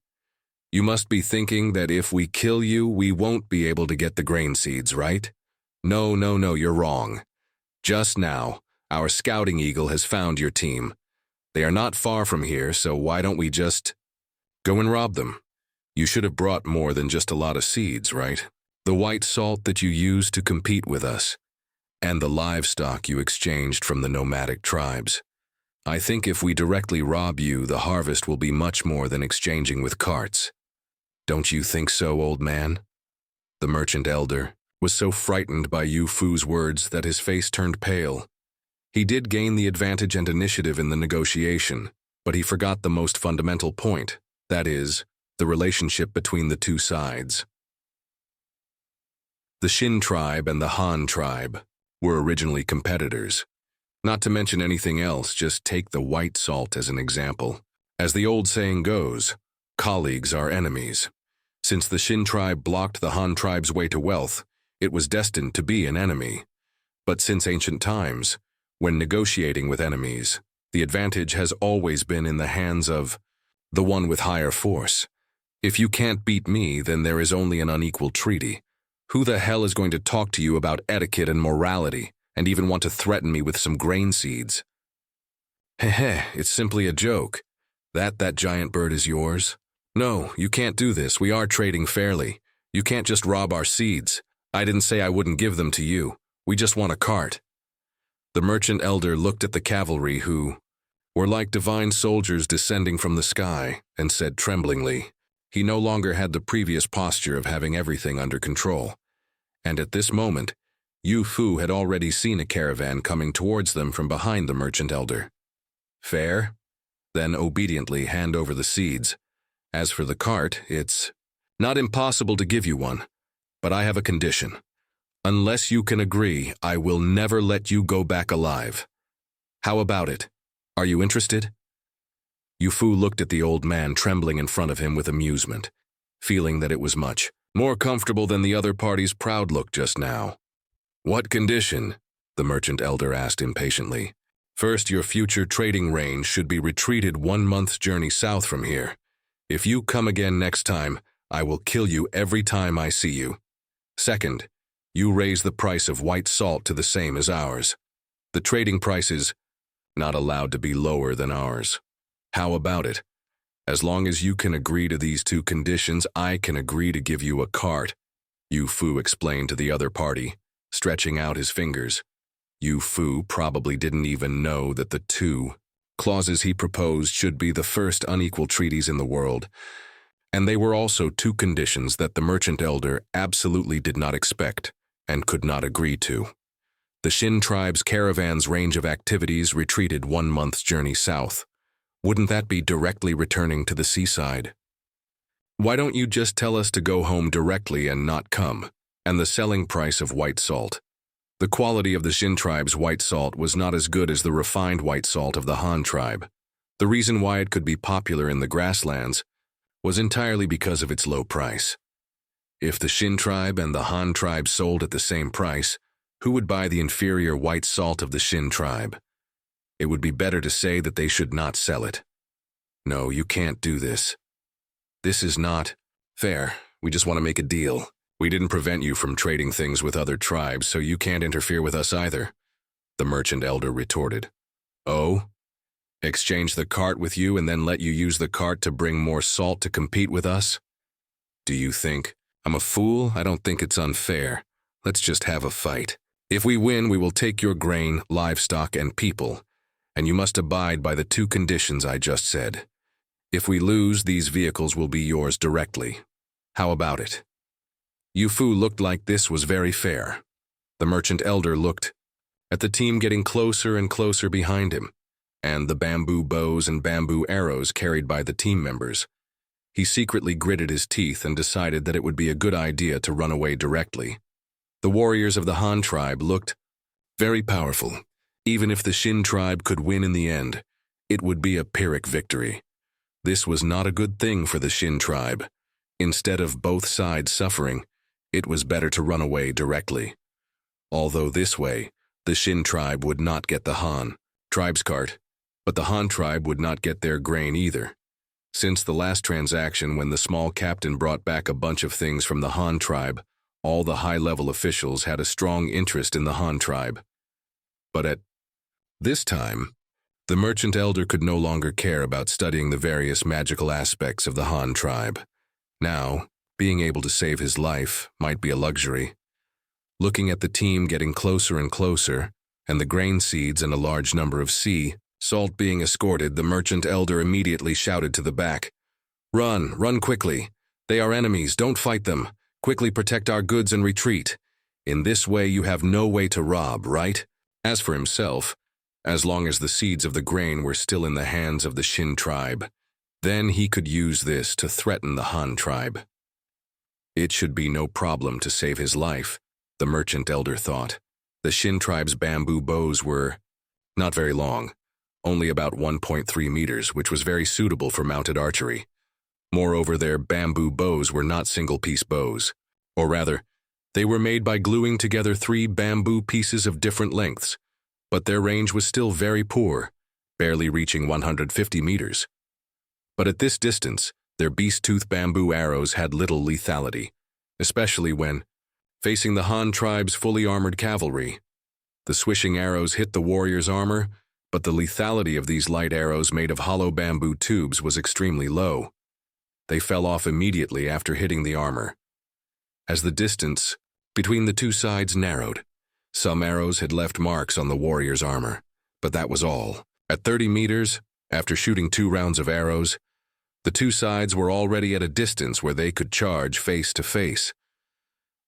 You must be thinking that if we kill you, we won't be able to get the grain seeds, right? No, you're wrong. Just now, our scouting eagle has found your team. They are not far from here, so why don't we just go and rob them? You should have brought more than just a lot of seeds, right? The white salt that you used to compete with us, and the livestock you exchanged from the nomadic tribes. I think if we directly rob you, the harvest will be much more than exchanging with carts. Don't you think so, old man? The merchant elder was so frightened by Yu Fu's words that his face turned pale. He did gain the advantage and initiative in the negotiation, but he forgot the most fundamental point, that is, the relationship between the two sides. The Shin tribe and the Han tribe were originally competitors. Not to mention anything else, just take the white salt as an example. As the old saying goes, colleagues are enemies. Since the Shin tribe blocked the Han tribe's way to wealth, it was destined to be an enemy. But since ancient times, when negotiating with enemies, the advantage has always been in the hands of the one with higher force. If you can't beat me, then there is only an unequal treaty. Who the hell is going to talk to you about etiquette and morality, and even want to threaten me with some grain seeds? Heh, it's simply a joke. That giant bird is yours? No, you can't do this. We are trading fairly. You can't just rob our seeds. I didn't say I wouldn't give them to you. We just want a cart. The merchant elder looked at the cavalry who were like divine soldiers descending from the sky and said tremblingly, he no longer had the previous posture of having everything under control. And at this moment, Yu Fu had already seen a caravan coming towards them from behind the merchant elder. Fair? Then obediently hand over the seeds. As for the cart, it's not impossible to give you one, but I have a condition. Unless you can agree, I will never let you go back alive. How about it? Are you interested? Yu Fu looked at the old man trembling in front of him with amusement, feeling that it was much more comfortable than the other party's proud look just now. What condition? The merchant elder asked impatiently. First, your future trading range should be retreated 1 month's journey south from here. If you come again next time, I will kill you every time I see you. Second, you raise the price of white salt to the same as ours. The trading price is not allowed to be lower than ours. How about it? As long as you can agree to these 2 conditions, I can agree to give you a cart, Yu Fu explained to the other party, stretching out his fingers. Yu Fu probably didn't even know that the 2 clauses he proposed should be the first unequal treaties in the world, and they were also 2 conditions that the merchant elder absolutely did not expect and could not agree to. The Shin tribe's caravan's range of activities retreated 1 month's journey south. Wouldn't that be directly returning to the seaside? Why don't you just tell us to go home directly and not come? And the selling price of white salt. The quality of the Shin tribe's white salt was not as good as the refined white salt of the Han tribe. The reason why it could be popular in the grasslands was entirely because of its low price. If the Shin tribe and the Han tribe sold at the same price, who would buy the inferior white salt of the Shin tribe? It would be better to say that they should not sell it. No, you can't do this. This is not fair. We just want to make a deal. We didn't prevent you from trading things with other tribes, so you can't interfere with us either, the merchant elder retorted. Oh? Exchange the cart with you and then let you use the cart to bring more salt to compete with us? Do you think I'm a fool? I don't think it's unfair. Let's just have a fight. If we win, we will take your grain, livestock, and people, and you must abide by the 2 conditions I just said. If we lose, these vehicles will be yours directly. How about it? Yu Fu looked like this was very fair. The merchant elder looked at the team getting closer and closer behind him, and the bamboo bows and bamboo arrows carried by the team members. He secretly gritted his teeth and decided that it would be a good idea to run away directly. The warriors of the Han tribe looked very powerful. Even if the Shin tribe could win in the end, it would be a Pyrrhic victory. This was not a good thing for the Shin tribe. Instead of both sides suffering, it was better to run away directly. Although this way, the Shin tribe would not get the Han tribe's cart, but the Han tribe would not get their grain either. Since the last transaction when the small captain brought back a bunch of things from the Han tribe, all the high-level officials had a strong interest in the Han tribe. But at this time, the merchant elder could no longer care about studying the various magical aspects of the Han tribe. Now, being able to save his life might be a luxury. Looking at the team getting closer and closer, and the grain seeds and a large number of sea salt being escorted, the merchant elder immediately shouted to the back, run quickly. They are enemies, don't fight them. Quickly protect our goods and retreat. In this way you have no way to rob, right? As for himself, as long as the seeds of the grain were still in the hands of the Shin tribe, then he could use this to threaten the Han tribe. It should be no problem to save his life, the merchant elder thought. The Shin tribe's bamboo bows were not very long, only about 1.3 meters, which was very suitable for mounted archery. Moreover, their bamboo bows were not single-piece bows, or rather, they were made by gluing together 3 bamboo pieces of different lengths, but their range was still very poor, barely reaching 150 meters. But at this distance, their beast-tooth bamboo arrows had little lethality, especially when facing the Han tribe's fully armored cavalry. The swishing arrows hit the warrior's armor, but the lethality of these light arrows made of hollow bamboo tubes was extremely low. They fell off immediately after hitting the armor. As the distance between the two sides narrowed, some arrows had left marks on the warrior's armor, but that was all. At 30 meters, after shooting 2 rounds of arrows, the two sides were already at a distance where they could charge face to face.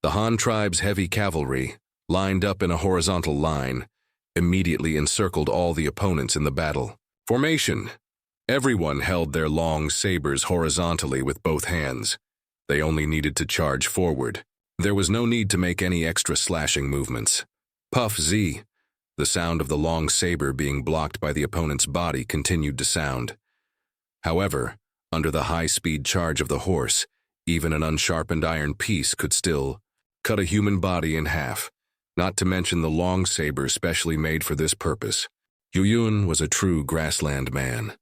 The Han tribe's heavy cavalry, lined up in a horizontal line, immediately encircled all the opponents in the battle. Formation. Everyone held their long sabers horizontally with both hands. They only needed to charge forward. There was no need to make any extra slashing movements. Puff Z. The sound of the long saber being blocked by the opponent's body continued to sound. However, under the high-speed charge of the horse, even an unsharpened iron piece could still cut a human body in half, not to mention the long saber specially made for this purpose. Wu Yun was a true grassland man,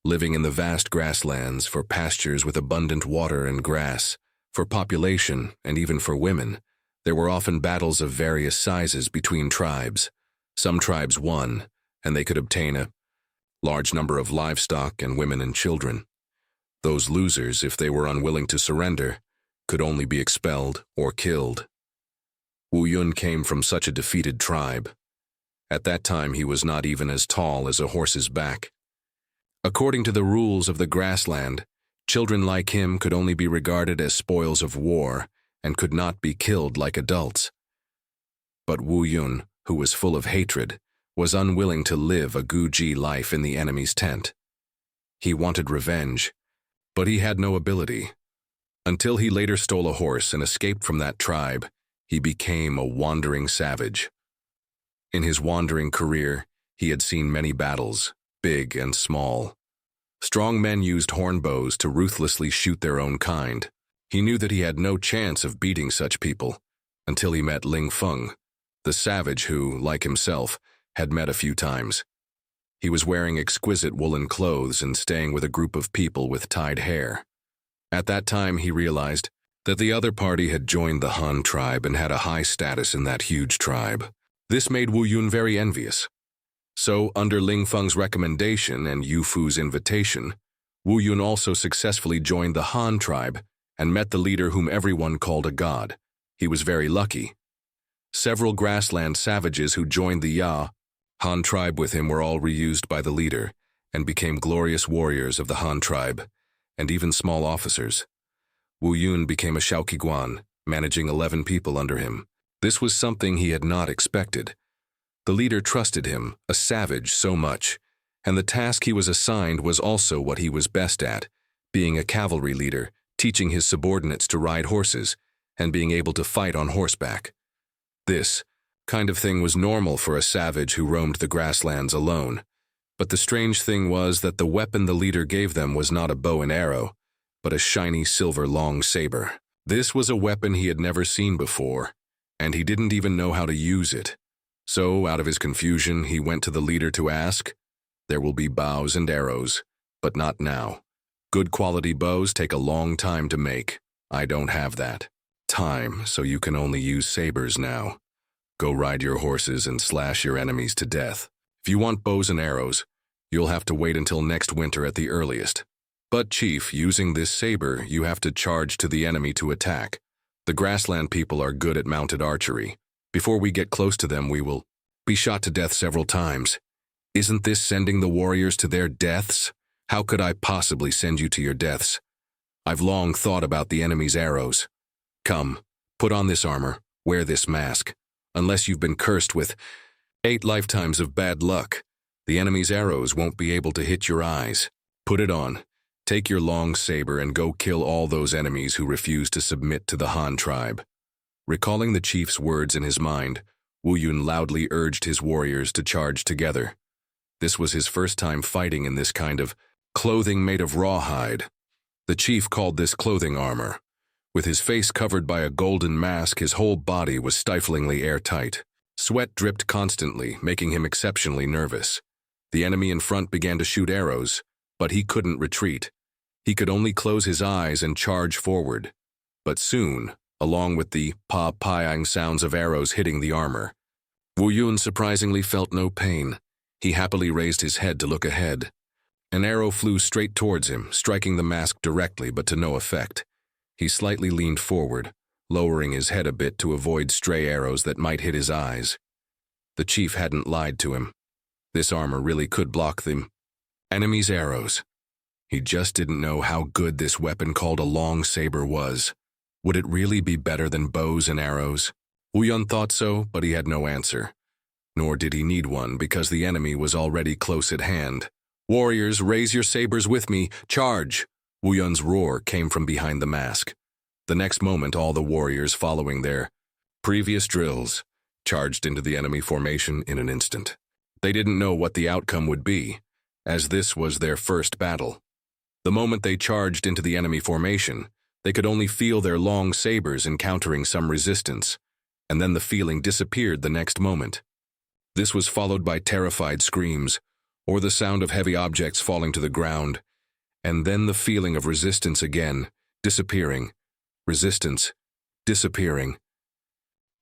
living in the vast grasslands for pastures with abundant water and grass. For population, and even for women, there were often battles of various sizes between tribes. Some tribes won, and they could obtain a large number of livestock and women and children. Those losers, if they were unwilling to surrender, could only be expelled or killed. Wu Yun came from such a defeated tribe. At that time he was not even as tall as a horse's back. According to the rules of the grassland, children like him could only be regarded as spoils of war and could not be killed like adults. But Wu Yun, who was full of hatred, was unwilling to live a Guji life in the enemy's tent. He wanted revenge, but he had no ability. Until he later stole a horse and escaped from that tribe, he became a wandering savage. In his wandering career, he had seen many battles, big and small. Strong men used horn bows to ruthlessly shoot their own kind. He knew that he had no chance of beating such people, until he met Ling Feng, the savage who, like himself, had met a few times. He was wearing exquisite woolen clothes and staying with a group of people with tied hair. At that time he realized that the other party had joined the Han tribe and had a high status in that huge tribe. This made Wu Yun very envious. So, under Ling Feng's recommendation and Yu Fu's invitation, Wu Yun also successfully joined the Han tribe and met the leader whom everyone called a god. He was very lucky. Several grassland savages who joined the Han tribe with him were all reused by the leader and became glorious warriors of the Han tribe, and even small officers. Wu Yun became a Shaoqiguan, managing 11 people under him. This was something he had not expected. The leader trusted him, a savage, so much, and the task he was assigned was also what he was best at, being a cavalry leader, teaching his subordinates to ride horses, and being able to fight on horseback. This kind of thing was normal for a savage who roamed the grasslands alone, but the strange thing was that the weapon the leader gave them was not a bow and arrow, but a shiny silver long saber. This was a weapon he had never seen before, and he didn't even know how to use it. So, out of his confusion, he went to the leader to ask. There will be bows and arrows, but not now. Good quality bows take a long time to make. I don't have that time, so you can only use sabers now. Go ride your horses and slash your enemies to death. If you want bows and arrows, you'll have to wait until next winter at the earliest. But, Chief, using this saber, you have to charge to the enemy to attack. The grassland people are good at mounted archery. Before we get close to them, we will be shot to death several times. Isn't this sending the warriors to their deaths? How could I possibly send you to your deaths? I've long thought about the enemy's arrows. Come, put on this armor, wear this mask. Unless you've been cursed with 8 lifetimes of bad luck, the enemy's arrows won't be able to hit your eyes. Put it on. Take your long saber and go kill all those enemies who refuse to submit to the Han tribe. Recalling the chief's words in his mind, Wu Yun loudly urged his warriors to charge together. This was his first time fighting in this kind of clothing made of rawhide. The chief called this clothing armor. With his face covered by a golden mask, his whole body was stiflingly airtight. Sweat dripped constantly, making him exceptionally nervous. The enemy in front began to shoot arrows, but he couldn't retreat. He could only close his eyes and charge forward. But soon, along with the pa-pyang sounds of arrows hitting the armor, Wu Yun surprisingly felt no pain. He happily raised his head to look ahead. An arrow flew straight towards him, striking the mask directly but to no effect. He slightly leaned forward, lowering his head a bit to avoid stray arrows that might hit his eyes. The chief hadn't lied to him. This armor really could block the enemy's arrows. He just didn't know how good this weapon called a long saber was. Would it really be better than bows and arrows? Wuyun thought so, but he had no answer. Nor did he need one because the enemy was already close at hand. "Warriors, raise your sabers with me! Charge!" Wuyun's roar came from behind the mask. The next moment, all the warriors following their previous drills charged into the enemy formation in an instant. They didn't know what the outcome would be, as this was their first battle. The moment they charged into the enemy formation, they could only feel their long sabers encountering some resistance, and then the feeling disappeared the next moment. This was followed by terrified screams, or the sound of heavy objects falling to the ground, and then the feeling of resistance again, disappearing. Resistance, disappearing.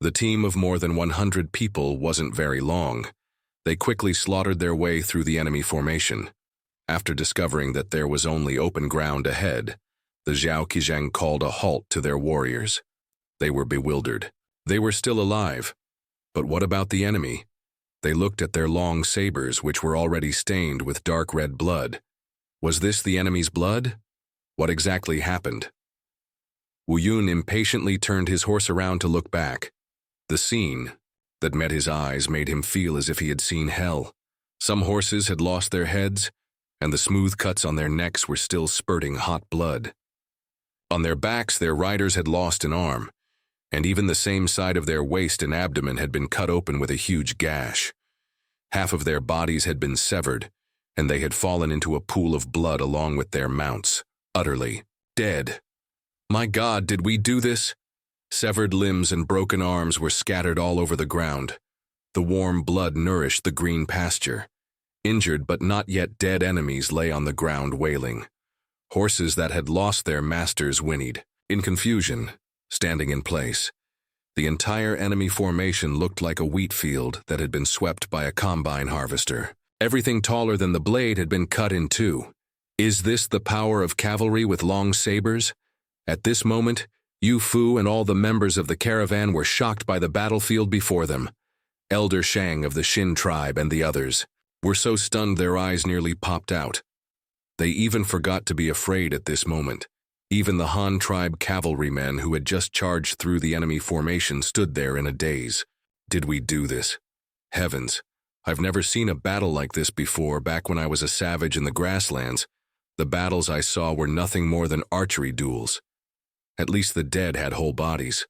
The team of more than 100 people wasn't very long. They quickly slaughtered their way through the enemy formation. After discovering that there was only open ground ahead, the Zhao Qizhang called a halt to their warriors. They were bewildered. They were still alive. But what about the enemy? They looked at their long sabers, which were already stained with dark red blood. Was this the enemy's blood? What exactly happened? Wuyun impatiently turned his horse around to look back. The scene that met his eyes made him feel as if he had seen hell. Some horses had lost their heads, and the smooth cuts on their necks were still spurting hot blood. On their backs, their riders had lost an arm, and even the same side of their waist and abdomen had been cut open with a huge gash. Half of their bodies had been severed, and they had fallen into a pool of blood along with their mounts, utterly dead. My God, did we do this? Severed limbs and broken arms were scattered all over the ground. The warm blood nourished the green pasture. Injured but not yet dead enemies lay on the ground wailing. Horses that had lost their masters whinnied, in confusion, standing in place. The entire enemy formation looked like a wheat field that had been swept by a combine harvester. Everything taller than the blade had been cut in two. Is this the power of cavalry with long sabers? At this moment, Yu Fu and all the members of the caravan were shocked by the battlefield before them. Elder Shang of the Shin tribe and the others were so stunned their eyes nearly popped out. They even forgot to be afraid at this moment. Even the Han tribe cavalrymen who had just charged through the enemy formation stood there in a daze. Did we do this? Heavens, I've never seen a battle like this before. Back when I was a savage in the Grasslands, the battles I saw were nothing more than archery duels. At least the dead had whole bodies.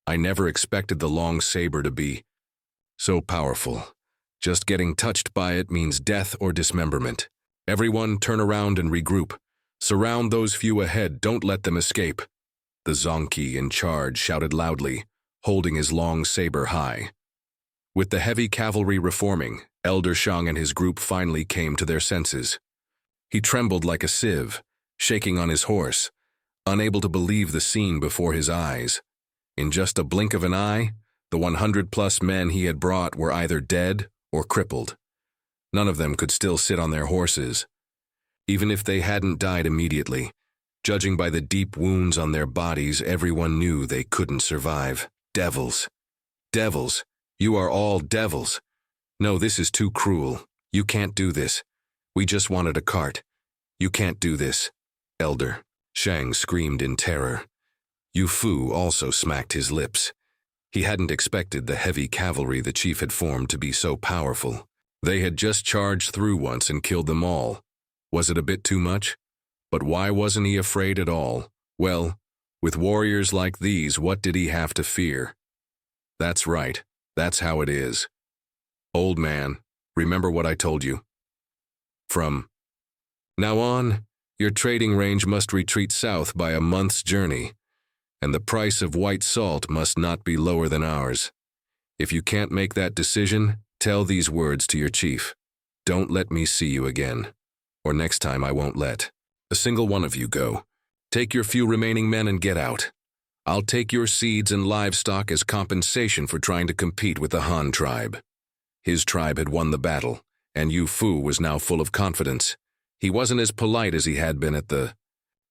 I never expected the long saber to be so powerful. Just getting touched by it means death or dismemberment. Everyone turn around and regroup. Surround those few ahead, don't let them escape. The Zonki in charge shouted loudly, holding his long saber high. With the heavy cavalry reforming, Elder Shang and his group finally came to their senses. He trembled like a sieve, shaking on his horse, unable to believe the scene before his eyes. In just a blink of an eye, the 100-plus men he had brought were either dead or crippled. None of them could still sit on their horses. Even if they hadn't died immediately, judging by the deep wounds on their bodies, everyone knew they couldn't survive. Devils. Devils. You are all devils. No, this is too cruel. You can't do this. We just wanted a cart. You can't do this. Elder Shang screamed in terror. Yu Fu also smacked his lips. He hadn't expected the heavy cavalry the chief had formed to be so powerful. They had just charged through once and killed them all. Was it a bit too much? But why wasn't he afraid at all? Well, with warriors like these, what did he have to fear? That's right. That's how it is. Old man, remember what I told you? From now on, your trading range must retreat south by a month's journey, and the price of white salt must not be lower than ours. If you can't make that decision, tell these words to your chief. Don't let me see you again, or next time I won't let a single one of you go. Take your few remaining men and get out. I'll take your seeds and livestock as compensation for trying to compete with the Han tribe. His tribe had won the battle, And Yu Fu was now full of confidence. He wasn't as polite as he had been at the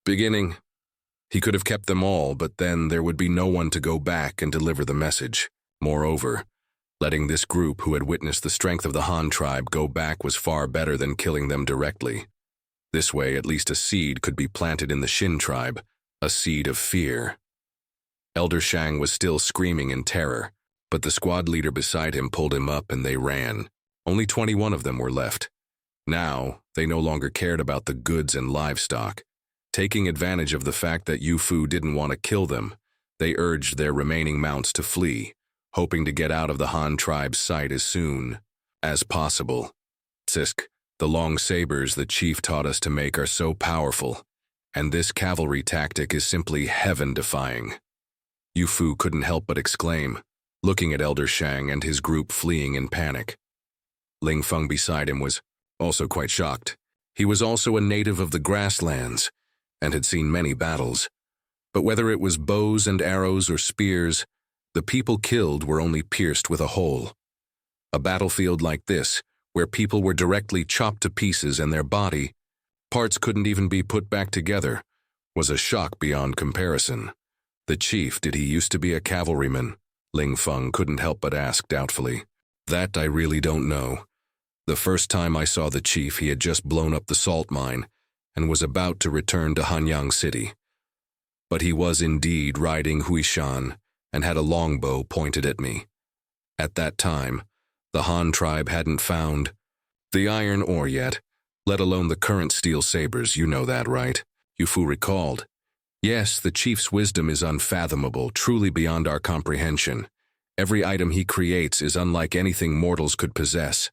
beginning. He could have kept them all, but then there would be no one to go back and deliver the message. Moreover, letting this group who had witnessed the strength of the Han tribe go back was far better than killing them directly. This way, at least a seed could be planted in the Shin tribe, a seed of fear. Elder Shang was still screaming in terror, but the squad leader beside him pulled him up and they ran. Only 21 of them were left. Now, they no longer cared about the goods and livestock. Taking advantage of the fact that Yu Fu didn't want to kill them, they urged their remaining mounts to flee, hoping to get out of the Han tribe's sight as soon as possible. Tsisk, the long sabers the chief taught us to make are so powerful, and this cavalry tactic is simply heaven-defying. Yu Fu couldn't help but exclaim, looking at Elder Shang and his group fleeing in panic. Ling Feng beside him was also quite shocked. He was also a native of the Grasslands and had seen many battles. But whether it was bows and arrows or spears, the people killed were only pierced with a hole. A battlefield like this, where people were directly chopped to pieces and their body, parts couldn't even be put back together, was a shock beyond comparison. The chief, did he used to be a cavalryman? Ling Feng couldn't help but ask doubtfully. That I really don't know. The first time I saw the chief, he had just blown up the salt mine and was about to return to Hanyang City. But he was indeed riding Huishan and had a longbow pointed at me. At that time, the Han tribe hadn't found the iron ore yet, let alone the current steel sabers, you know that, right? Yu Fu recalled. Yes, the chief's wisdom is unfathomable, truly beyond our comprehension. Every item he creates is unlike anything mortals could possess.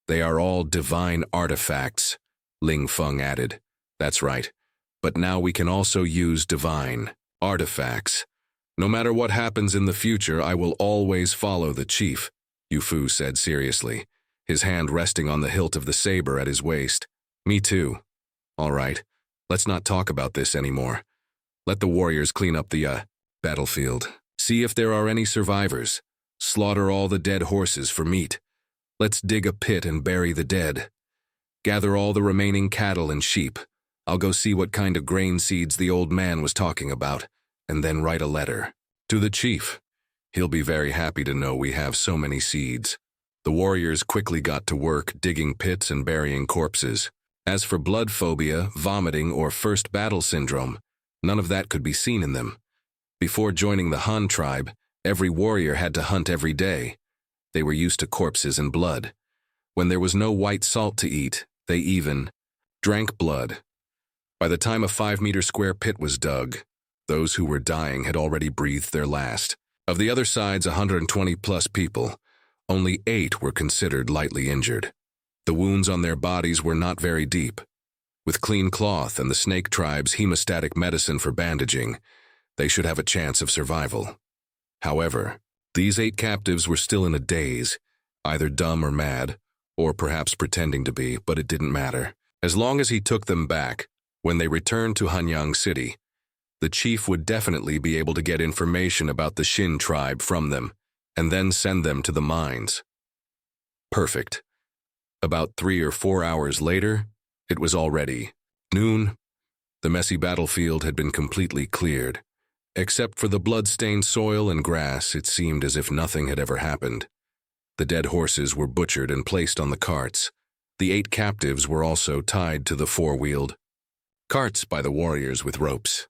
They are all divine artifacts, Ling Feng added. That's right. But now we can also use divine artifacts. No matter what happens in the future, I will always follow the chief, Yu Fu said seriously, his hand resting on the hilt of the saber at his waist. Me too. All right, let's not talk about this anymore. Let the warriors clean up the battlefield. See if there are any survivors. Slaughter all the dead horses for meat. Let's dig a pit and bury the dead. Gather all the remaining cattle and sheep. I'll go see what kind of grain seeds the old man was talking about, and then write a letter to the chief. He'll be very happy to know we have so many seeds. The warriors quickly got to work digging pits and burying corpses. As for blood phobia, vomiting, or first battle syndrome, none of that could be seen in them. Before joining the Han tribe, every warrior had to hunt every day. They were used to corpses and blood. When there was no white salt to eat, they even drank blood. By the time a 5-meter square pit was dug, those who were dying had already breathed their last. Of the other side's 120-plus people, only 8 were considered lightly injured. The wounds on their bodies were not very deep. With clean cloth and the snake tribe's hemostatic medicine for bandaging, they should have a chance of survival. However, these 8 captives were still in a daze, either dumb or mad, or perhaps pretending to be, but it didn't matter. As long as he took them back, when they returned to Hanyang City, the chief would definitely be able to get information about the Shin tribe from them, and then send them to the mines. Perfect. About 3 or 4 hours later, it was already noon. The messy battlefield had been completely cleared. Except for the blood-stained soil and grass, it seemed as if nothing had ever happened. The dead horses were butchered and placed on the carts. The 8 captives were also tied to the 4-wheeled carts by the warriors with ropes.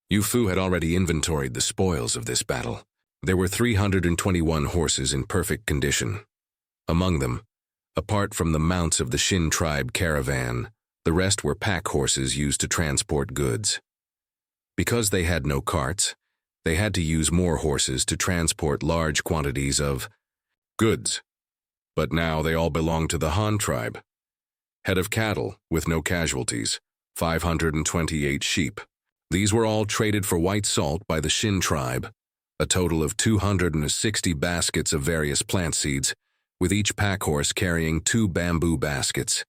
Yu Fu had already inventoried the spoils of this battle. There were 321 horses in perfect condition. Among them, apart from the mounts of the Shin tribe caravan, the rest were pack horses used to transport goods. Because they had no carts, they had to use more horses to transport large quantities of goods. But now they all belonged to the Han tribe. Head of cattle, with no casualties, 528 sheep. These were all traded for white salt by the Shin tribe, a total of 260 baskets of various plant seeds, with each pack horse carrying 2 bamboo baskets.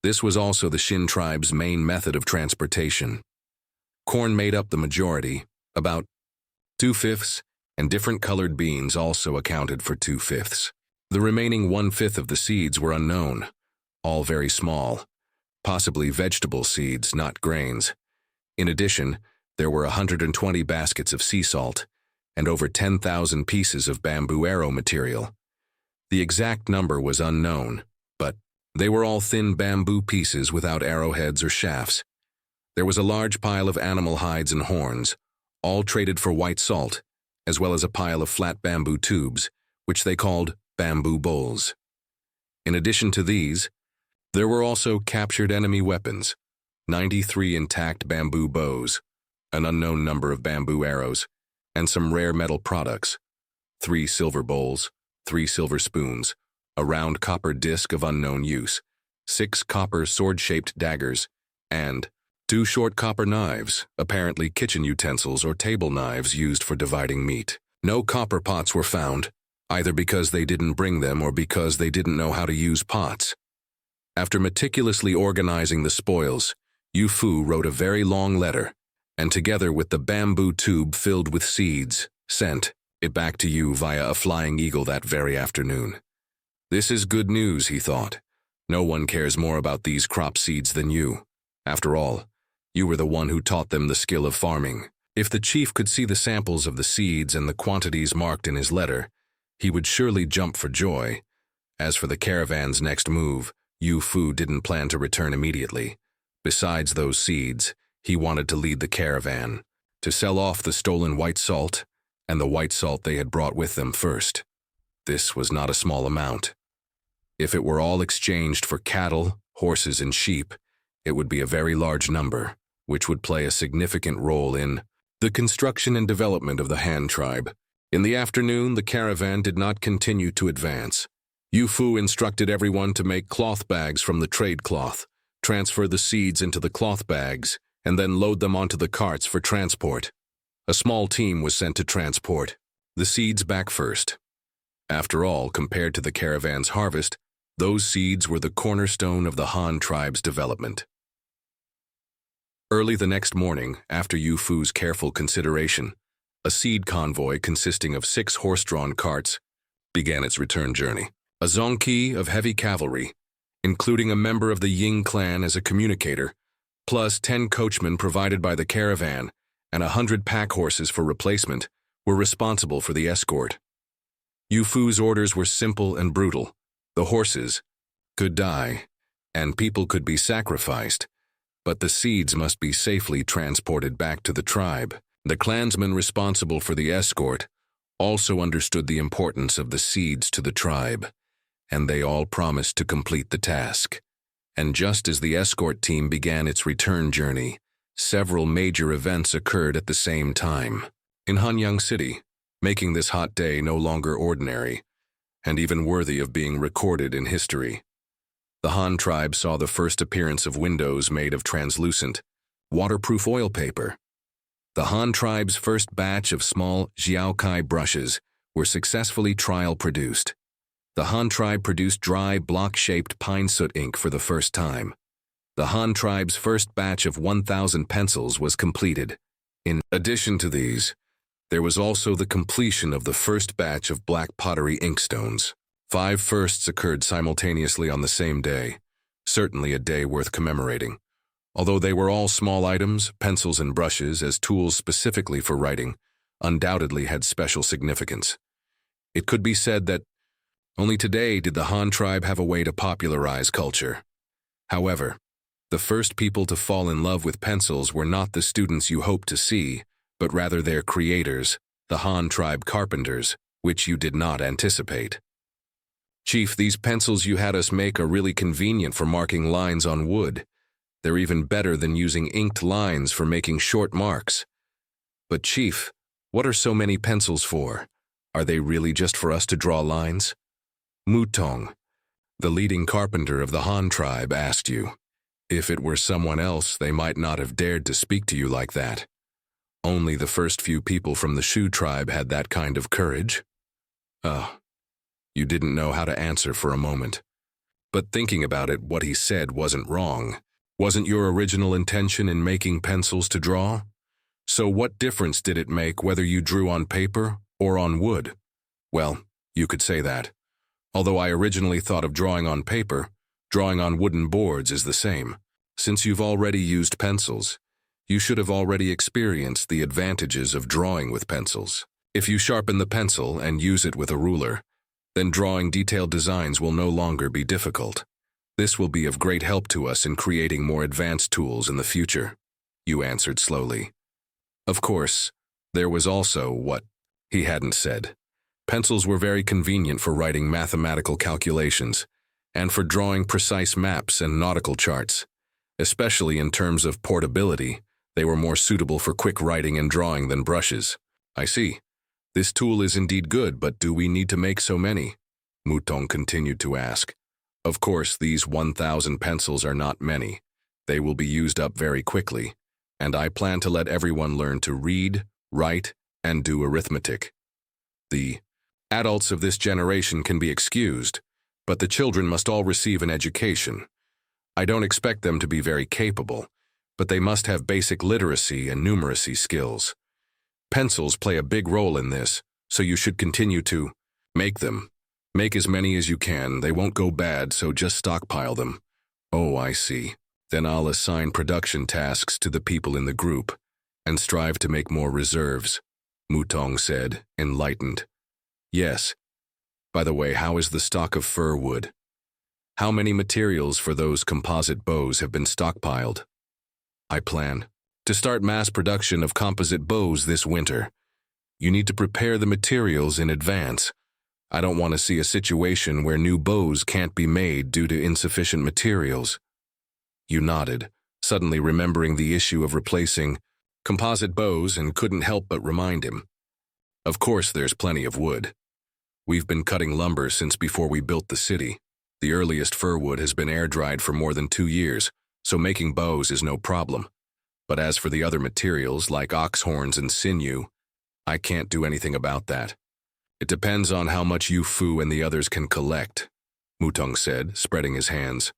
This was also the Shin tribe's main method of transportation. Corn made up the majority, about 2/5, and different colored beans also accounted for 2/5. The remaining 1/5 of the seeds were unknown, all very small, possibly vegetable seeds, not grains. In addition, there were 120 baskets of sea salt and over 10,000 pieces of bamboo arrow material. The exact number was unknown, but they were all thin bamboo pieces without arrowheads or shafts. There was a large pile of animal hides and horns, all traded for white salt, as well as a pile of flat bamboo tubes, which they called bamboo bowls. In addition to these, there were also captured enemy weapons, 93 intact bamboo bows, an unknown number of bamboo arrows, and some rare metal products, 3 silver bowls, 3 silver spoons, a round copper disc of unknown use, 6 copper sword-shaped daggers, and 2 short copper knives, apparently kitchen utensils or table knives used for dividing meat. No copper pots were found, either because they didn't bring them or because they didn't know how to use pots. After meticulously organizing the spoils, Yu Fu wrote a very long letter, and together with the bamboo tube filled with seeds, sent it back to Yu via a flying eagle that very afternoon. This is good news, he thought. No one cares more about these crop seeds than you. After all, you were the one who taught them the skill of farming. If the chief could see the samples of the seeds and the quantities marked in his letter, he would surely jump for joy. As for the caravan's next move, Yu Fu didn't plan to return immediately. Besides those seeds, he wanted to lead the caravan, to sell off the stolen white salt and the white salt they had brought with them first. This was not a small amount. If it were all exchanged for cattle, horses, and sheep, it would be a very large number, which would play a significant role in the construction and development of the Han tribe. In the afternoon, the caravan did not continue to advance. Yu Fu instructed everyone to make cloth bags from the trade cloth, transfer the seeds into the cloth bags, and then load them onto the carts for transport. A small team was sent to transport the seeds back first. After all, compared to the caravan's harvest, those seeds were the cornerstone of the Han tribe's development. Early the next morning, after Yu Fu's careful consideration, a seed convoy consisting of 6 horse-drawn carts began its return journey. A zonki of heavy cavalry, including a member of the Ying clan as a communicator, plus 10 coachmen provided by the caravan and 100 pack horses for replacement, were responsible for the escort. Yu Fu's orders were simple and brutal. The horses could die, and people could be sacrificed, but the seeds must be safely transported back to the tribe. The clansmen responsible for the escort also understood the importance of the seeds to the tribe, and they all promised to complete the task. And just as the escort team began its return journey, several major events occurred at the same time. In Hanyang City, making this hot day no longer ordinary, and even worthy of being recorded in history. The Han tribe saw the first appearance of windows made of translucent, waterproof oil paper. The Han tribe's first batch of small Xiaokai brushes were successfully trial-produced. The Han tribe produced dry, block-shaped pine soot ink for the first time. The Han tribe's first batch of 1,000 pencils was completed. In addition to these, there was also the completion of the first batch of black pottery inkstones. 5 firsts occurred simultaneously on the same day, certainly a day worth commemorating. Although they were all small items, pencils and brushes as tools specifically for writing, undoubtedly had special significance. It could be said that only today did the Han tribe have a way to popularize culture. However, the first people to fall in love with pencils were not the students you hoped to see, but rather their creators, the Han tribe carpenters, which you did not anticipate. Chief, these pencils you had us make are really convenient for marking lines on wood. They're even better than using inked lines for making short marks. But Chief, what are so many pencils for? Are they really just for us to draw lines? Mutong, the leading carpenter of the Han tribe, asked you. If it were someone else, they might not have dared to speak to you like that. Only the first few people from the Shu tribe had that kind of courage. You didn't know how to answer for a moment. But thinking about it, what he said wasn't wrong. Wasn't your original intention in making pencils to draw? So what difference did it make whether you drew on paper or on wood? Well, you could say that. Although I originally thought of drawing on paper, Drawing on wooden boards is the same. Since you've already used pencils, you should have already experienced the advantages of drawing with pencils. If you sharpen the pencil and use it with a ruler, then drawing detailed designs will no longer be difficult. This will be of great help to us in creating more advanced tools in the future, you answered slowly. Of course, there was also what he hadn't said. Pencils were very convenient for writing mathematical calculations and for drawing precise maps and nautical charts. Especially in terms of portability, they were more suitable for quick writing and drawing than brushes. I see. This tool is indeed good, but do we need to make so many? Mutong continued to ask. Of course, these 1,000 pencils are not many. They will be used up very quickly, and I plan to let everyone learn to read, write, and do arithmetic. The adults of this generation can be excused, but the children must all receive an education. I don't expect them to be very capable, but they must have basic literacy and numeracy skills. Pencils play a big role in this, so you should continue to make them. Make as many as you can. They won't go bad, so just stockpile them. Oh, I see. Then I'll assign production tasks to the people in the group and strive to make more reserves, Mutong said, enlightened. Yes. By the way, how is the stock of fir wood? How many materials for those composite bows have been stockpiled? I plan to start mass production of composite bows this winter. You need to prepare the materials in advance. I don't want to see a situation where new bows can't be made due to insufficient materials. You nodded, suddenly remembering the issue of replacing composite bows, and couldn't help but remind him. Of course there's plenty of wood. We've been cutting lumber since before we built the city. The earliest fir wood has been air-dried for more than 2 years, so making bows is no problem. But as for the other materials like ox horns and sinew, I can't do anything about that. It depends on how much you Fu and the others can collect, Mutong said, spreading his hands.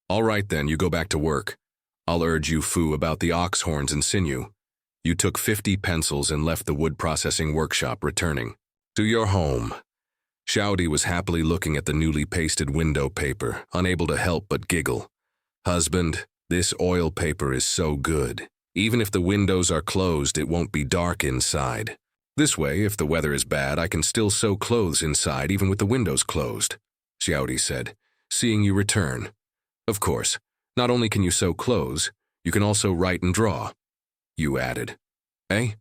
All right then, you go back to work. I'll urge you Fu about the ox horns and sinew. You took 50 pencils and left the wood processing workshop, returning to your home. Xiaodi was happily looking at the newly pasted window paper, unable to help but giggle. Husband, this oil paper is so good. Even if the windows are closed, it won't be dark inside. This way, if the weather is bad, I can still sew clothes inside even with the windows closed, Xiaodi said, seeing you return. Of course, not only can you sew clothes, you can also write and draw. You added. Eh?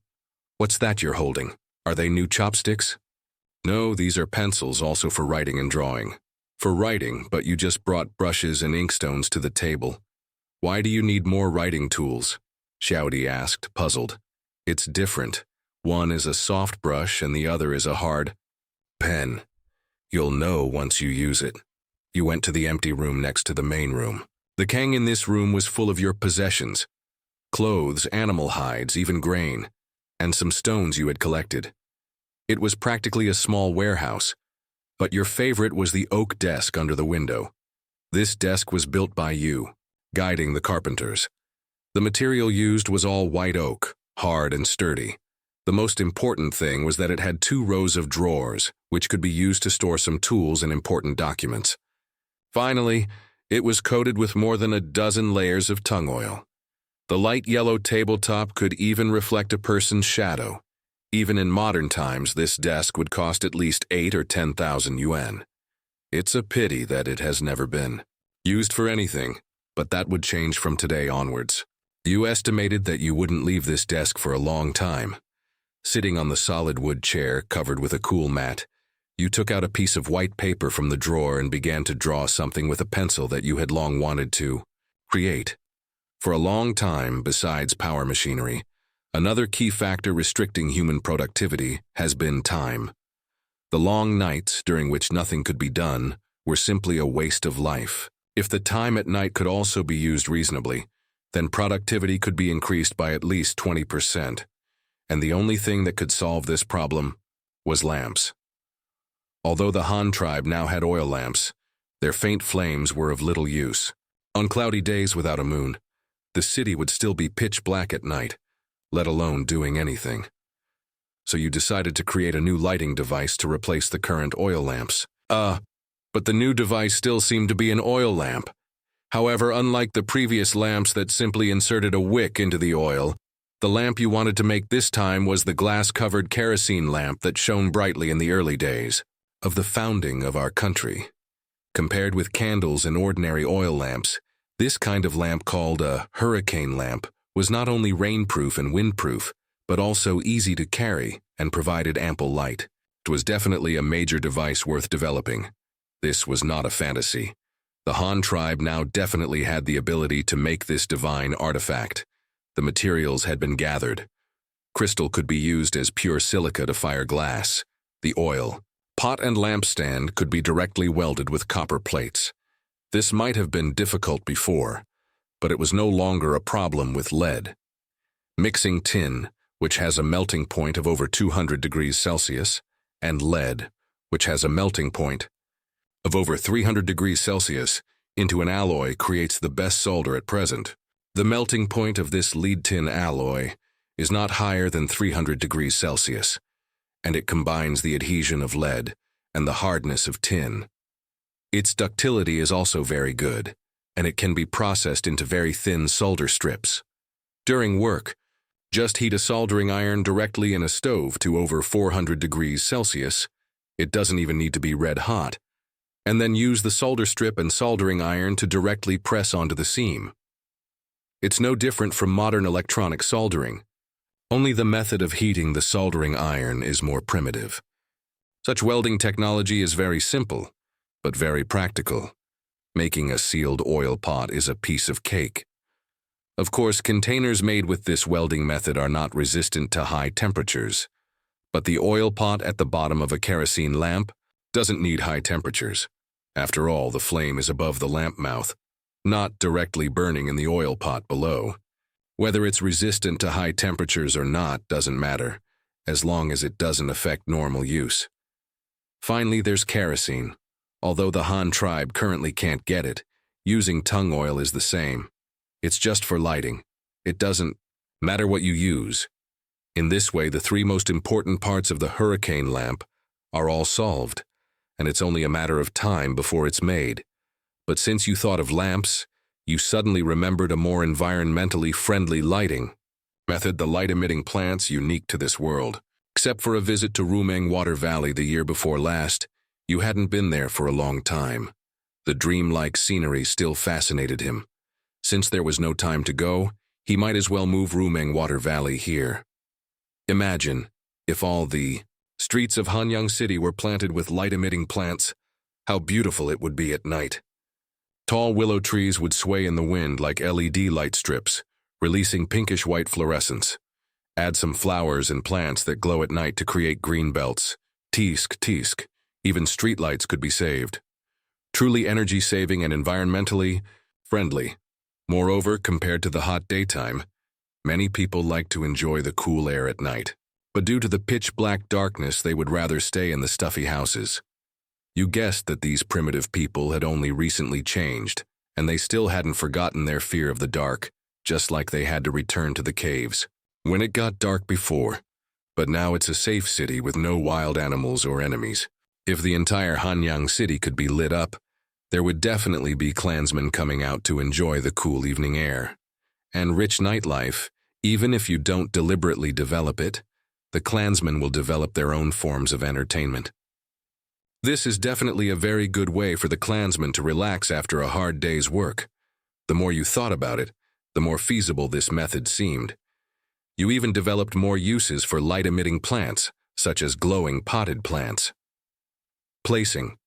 What's that you're holding? Are they new chopsticks? No, these are pencils also for writing and drawing. For writing, but you just brought brushes and inkstones to the table. Why do you need more writing tools? Xiaodi asked, puzzled. It's different. One is a soft brush and the other is a hard pen. You'll know once you use it. You went to the empty room next to the main room. The kang in this room was full of your possessions. Clothes, animal hides, even grain, and some stones you had collected. It was practically a small warehouse, but your favorite was the oak desk under the window. This desk was built by you, guiding the carpenters. The material used was all white oak, hard and sturdy. The most important thing was that it had 2 rows of drawers, which could be used to store some tools and important documents. Finally, it was coated with more than a dozen layers of tung oil. The light yellow tabletop could even reflect a person's shadow. Even in modern times, this desk would cost at least 8 or 10,000 yuan. It's a pity that it has never been used for anything, but that would change from today onwards. You estimated that you wouldn't leave this desk for a long time. Sitting on the solid wood chair covered with a cool mat, you took out a piece of white paper from the drawer and began to draw something with a pencil that you had long wanted to create. For a long time, besides power machinery, another key factor restricting human productivity has been time. The long nights, during which nothing could be done, were simply a waste of life. If the time at night could also be used reasonably, then productivity could be increased by at least 20%. And the only thing that could solve this problem was lamps. Although the Han tribe now had oil lamps, their faint flames were of little use. On cloudy days without a moon, the city would still be pitch black at night, let alone doing anything. So you decided to create a new lighting device to replace the current oil lamps. But the new device still seemed to be an oil lamp, However, unlike the previous lamps that simply inserted a wick into the oil, the lamp you wanted to make this time was the glass-covered kerosene lamp that shone brightly in the early days of the founding of our country. Compared with candles and ordinary oil lamps, this kind of lamp, called a hurricane lamp, was not only rainproof and windproof, but also easy to carry and provided ample light. It was definitely a major device worth developing. This was not a fantasy. The Han tribe now definitely had the ability to make this divine artifact. The materials had been gathered. Crystal could be used as pure silica to fire glass. The oil, pot and lampstand could be directly welded with copper plates. This might have been difficult before, but it was no longer a problem with lead. Mixing tin, which has a melting point of over 200 degrees Celsius, and lead, which has a melting point of over 300 degrees Celsius, into an alloy creates the best solder at present. The melting point of this lead-tin alloy is not higher than 300 degrees Celsius, and it combines the adhesion of lead and the hardness of tin. Its ductility is also very good, and it can be processed into very thin solder strips. During work, just heat a soldering iron directly in a stove to over 400 degrees Celsius. It doesn't even need to be red hot, and then use the solder strip and soldering iron to directly press onto the seam. It's no different from modern electronic soldering. Only the method of heating the soldering iron is more primitive. Such welding technology is very simple, but very practical. Making a sealed oil pot is a piece of cake. Of course, containers made with this welding method are not resistant to high temperatures, but the oil pot at the bottom of a kerosene lamp doesn't need high temperatures. After all, the flame is above the lamp mouth, not directly burning in the oil pot below. Whether it's resistant to high temperatures or not doesn't matter, as long as it doesn't affect normal use. Finally, there's kerosene. Although the Han tribe currently can't get it, using tung oil is the same. It's just for lighting. It doesn't matter what you use. In this way, the three most important parts of the hurricane lamp are all solved, and it's only a matter of time before it's made. But since you thought of lamps, you suddenly remembered a more environmentally friendly lighting method, the light-emitting plants unique to this world. Except for a visit to Rumeng Water Valley the year before last, you hadn't been there for a long time. The dreamlike scenery still fascinated him. Since there was no time to go, he might as well move Rumeng Water Valley here. Imagine if all the streets of Hanyang City were planted with light-emitting plants, how beautiful it would be at night. Tall willow trees would sway in the wind like LED light strips, releasing pinkish-white fluorescence. Add some flowers and plants that glow at night to create green belts. Tisk, tisk. Even streetlights could be saved. Truly energy-saving and environmentally friendly. Moreover, compared to the hot daytime, many people like to enjoy the cool air at night. But due to the pitch-black darkness, they would rather stay in the stuffy houses. You guessed that these primitive people had only recently changed, and they still hadn't forgotten their fear of the dark, just like they had to return to the caves when it got dark before. But now it's a safe city with no wild animals or enemies. If the entire Hanyang City could be lit up, there would definitely be clansmen coming out to enjoy the cool evening air. And rich nightlife, even if you don't deliberately develop it, the clansmen will develop their own forms of entertainment. This is definitely a very good way for the clansmen to relax after a hard day's work. The more you thought about it, the more feasible this method seemed. You even developed more uses for light-emitting plants, such as glowing potted plants. Placing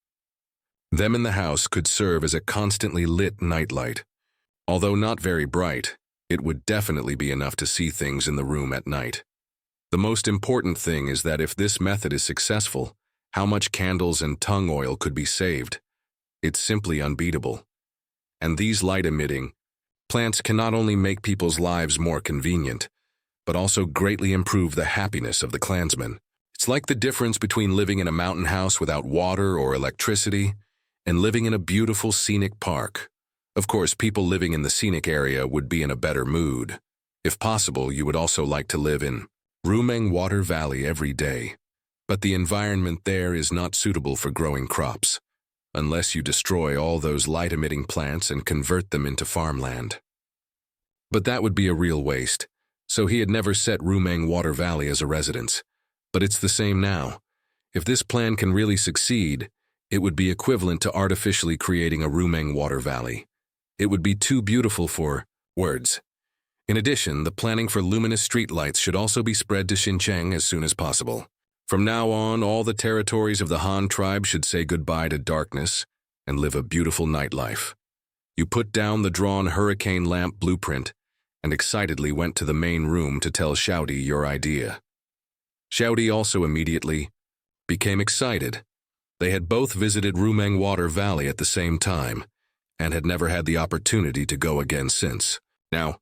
them in the house could serve as a constantly lit nightlight. Although not very bright, it would definitely be enough to see things in the room at night. The most important thing is that if this method is successful, how much candles and tung oil could be saved. It's simply unbeatable. And these light-emitting plants can not only make people's lives more convenient, but also greatly improve the happiness of the clansmen. It's like the difference between living in a mountain house without water or electricity and living in a beautiful scenic park. Of course, people living in the scenic area would be in a better mood. If possible, you would also like to live in Rumeng Water Valley every day. But the environment there is not suitable for growing crops. unless you destroy all those light-emitting plants and convert them into farmland. But that would be a real waste, so he had never set Rumang Water Valley as a residence. But it's the same now. If this plan can really succeed, it would be equivalent to artificially creating a Rumang Water Valley. It would be too beautiful for words. In addition, the planning for luminous streetlights should also be spread to Xinjiang as soon as possible. From now on, all the territories of the Han tribe should say goodbye to darkness and live a beautiful nightlife. You put down the drawn hurricane lamp blueprint and excitedly went to the main room to tell Xiaodi your idea. Xiaodi also immediately became excited. They had both visited Rumang Water Valley at the same time and had never had the opportunity to go again since. Now,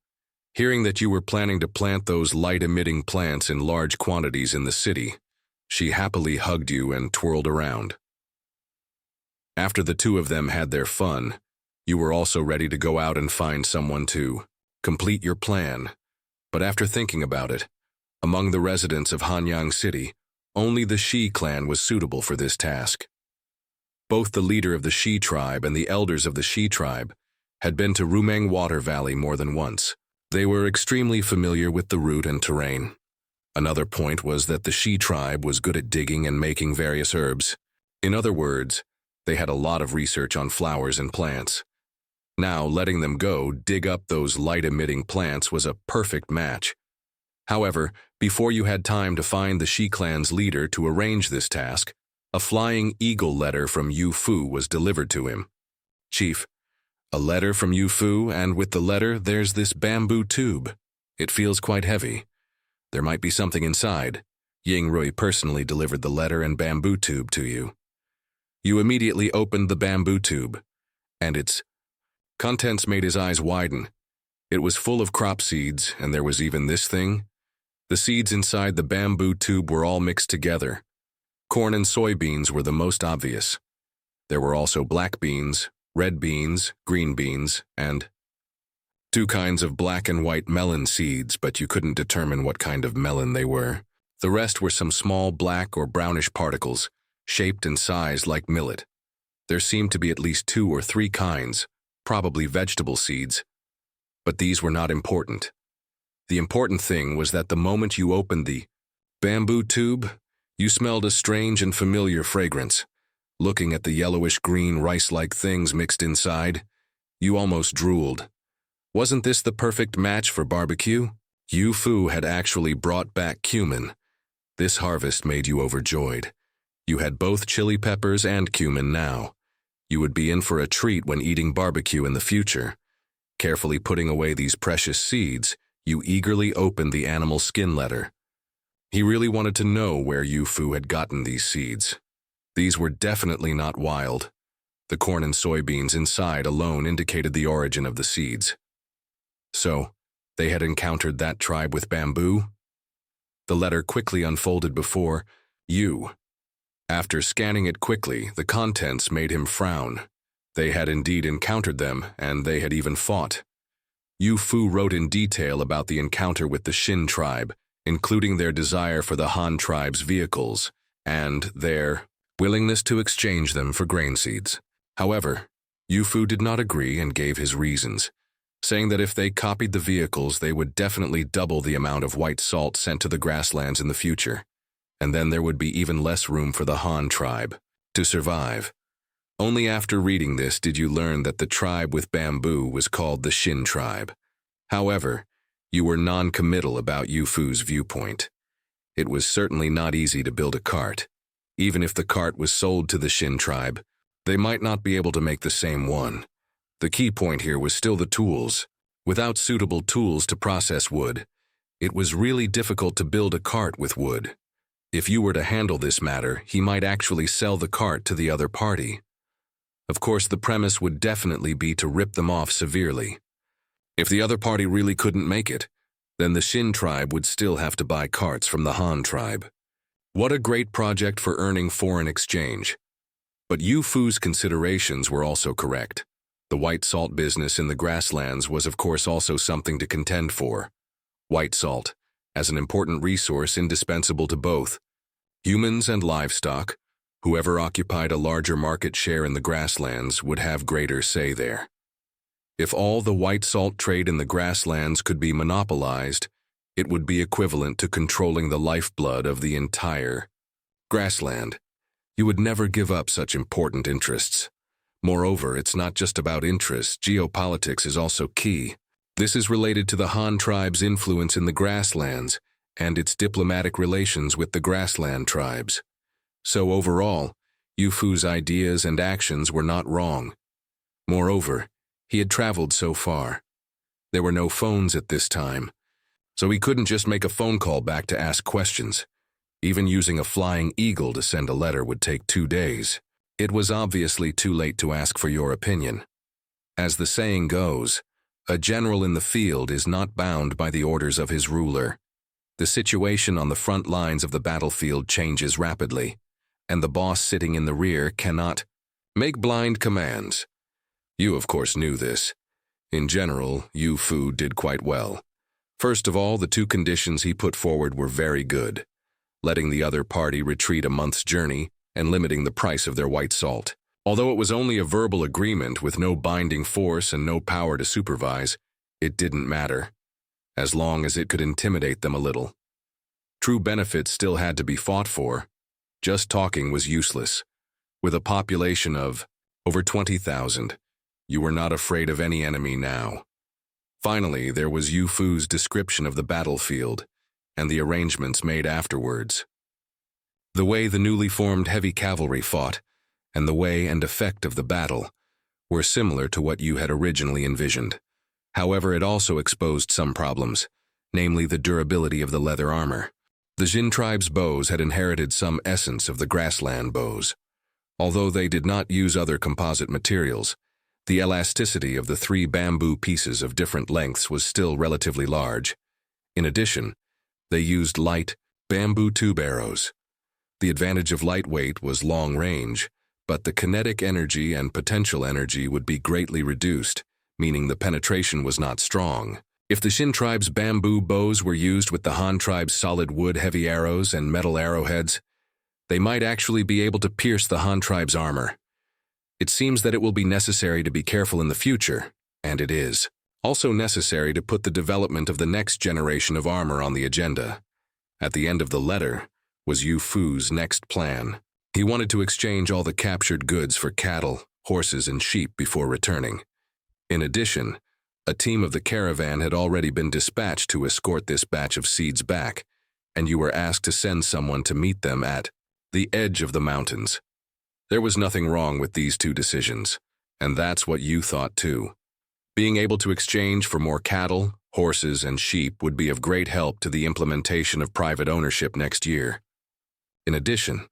hearing that you were planning to plant those light-emitting plants in large quantities in the city, she happily hugged you and twirled around. After the two of them had their fun, you were also ready to go out and find someone to complete your plan. But after thinking about it, among the residents of Hanyang City, only the Shi clan was suitable for this task. Both the leader of the Shi tribe and the elders of the Shi tribe had been to Rumang Water Valley more than once. They were extremely familiar with the route and terrain. Another point was that the Shi tribe was good at digging and making various herbs. In other words, they had a lot of research on flowers and plants. Now, letting them go dig up those light-emitting plants was a perfect match. However, before you had time to find the Shi clan's leader to arrange this task, a flying eagle letter from Yu Fu was delivered to him. Chief, a letter from Yu Fu, and with the letter there's this bamboo tube. It feels quite heavy. There might be something inside. Ying Rui personally delivered the letter and bamboo tube to you. You immediately opened the bamboo tube, and its contents made his eyes widen. It was full of crop seeds, and there was even this thing. The seeds inside the bamboo tube were all mixed together. Corn and soybeans were the most obvious. There were also black beans, red beans, green beans, and two kinds of black and white melon seeds, but you couldn't determine what kind of melon they were. The rest were some small black or brownish particles, shaped and sized like millet. There seemed to be at least 2 or 3 kinds, probably vegetable seeds. But these were not important. The important thing was that the moment you opened the bamboo tube, you smelled a strange and familiar fragrance. Looking at the yellowish-green rice-like things mixed inside, you almost drooled. Wasn't this the perfect match for barbecue? Yu Fu had actually brought back cumin. This harvest made you overjoyed. You had both chili peppers and cumin now. You would be in for a treat when eating barbecue in the future. Carefully putting away these precious seeds, you eagerly opened the animal skin letter. He really wanted to know where Yu Fu had gotten these seeds. These were definitely not wild. The corn and soybeans inside alone indicated the origin of the seeds. So, they had encountered that tribe with bamboo? The letter quickly unfolded before you. After scanning it quickly, the contents made him frown. They had indeed encountered them, and they had even fought. Yu Fu wrote in detail about the encounter with the Shin tribe, including their desire for the Han tribe's vehicles, and their willingness to exchange them for grain seeds. However, Yu Fu did not agree and gave his reasons, saying that if they copied the vehicles, they would definitely double the amount of white salt sent to the grasslands in the future, and then there would be even less room for the Han tribe to survive. Only after reading this did you learn that the tribe with bamboo was called the Shin tribe. However, you were non-committal about Yu Fu's viewpoint. It was certainly not easy to build a cart. Even if the cart was sold to the Shin tribe, they might not be able to make the same one. The key point here was still the tools. Without suitable tools to process wood, it was really difficult to build a cart with wood. If you were to handle this matter, he might actually sell the cart to the other party. Of course, the premise would definitely be to rip them off severely. If the other party really couldn't make it, then the Shin tribe would still have to buy carts from the Han tribe. What a great project for earning foreign exchange. But Yu Fu's considerations were also correct. The white salt business in the grasslands was of course also something to contend for. White salt, as an important resource indispensable to both humans and livestock, Whoever occupied a larger market share in the grasslands would have greater say there. If all the white salt trade in the grasslands could be monopolized, it would be equivalent to controlling the lifeblood of the entire grassland. You would never give up such important interests. Moreover, it's not just about interests, geopolitics is also key. This is related to the Han tribe's influence in the grasslands and its diplomatic relations with the grassland tribes. So overall, Yu Fu's ideas and actions were not wrong. Moreover, he had traveled so far. There were no phones at this time, so he couldn't just make a phone call back to ask questions. Even using a flying eagle to send a letter would take 2 days. It was obviously too late to ask for your opinion. As the saying goes, a general in the field is not bound by the orders of his ruler. The situation on the front lines of the battlefield changes rapidly, and the boss sitting in the rear cannot make blind commands. You, of course, knew this. In general, Yu Fu did quite well. First of all, the 2 conditions he put forward were very good: letting the other party retreat a month's journey and limiting the price of their white salt. Although it was only a verbal agreement with no binding force and no power to supervise, it didn't matter, as long as it could intimidate them a little. True benefits still had to be fought for. Just talking was useless. With a population of over 20,000, you were not afraid of any enemy now. Finally, there was Yu Fu's description of the battlefield and the arrangements made afterwards. The way the newly formed heavy cavalry fought and the way and effect of the battle were similar to what you had originally envisioned. However, it also exposed some problems, namely the durability of the leather armor. The Shin tribe's bows had inherited some essence of the grassland bows. Although they did not use other composite materials, the elasticity of the 3 bamboo pieces of different lengths was still relatively large. In addition, they used light, bamboo tube arrows. The advantage of lightweight was long range, but the kinetic energy and potential energy would be greatly reduced, meaning the penetration was not strong. If the Shin tribe's bamboo bows were used with the Han tribe's solid wood heavy arrows and metal arrowheads, they might actually be able to pierce the Han tribe's armor. It seems that it will be necessary to be careful in the future, and it is. Also necessary to put the development of the next generation of armor on the agenda. At the end of the letter was Yu Fu's next plan. He wanted to exchange all the captured goods for cattle, horses, and sheep before returning. In addition, a team of the caravan had already been dispatched to escort this batch of seeds back, and you were asked to send someone to meet them at the edge of the mountains. There was nothing wrong with these 2 decisions, and that's what you thought too. Being able to exchange for more cattle, horses, and sheep would be of great help to the implementation of private ownership next year. In addition,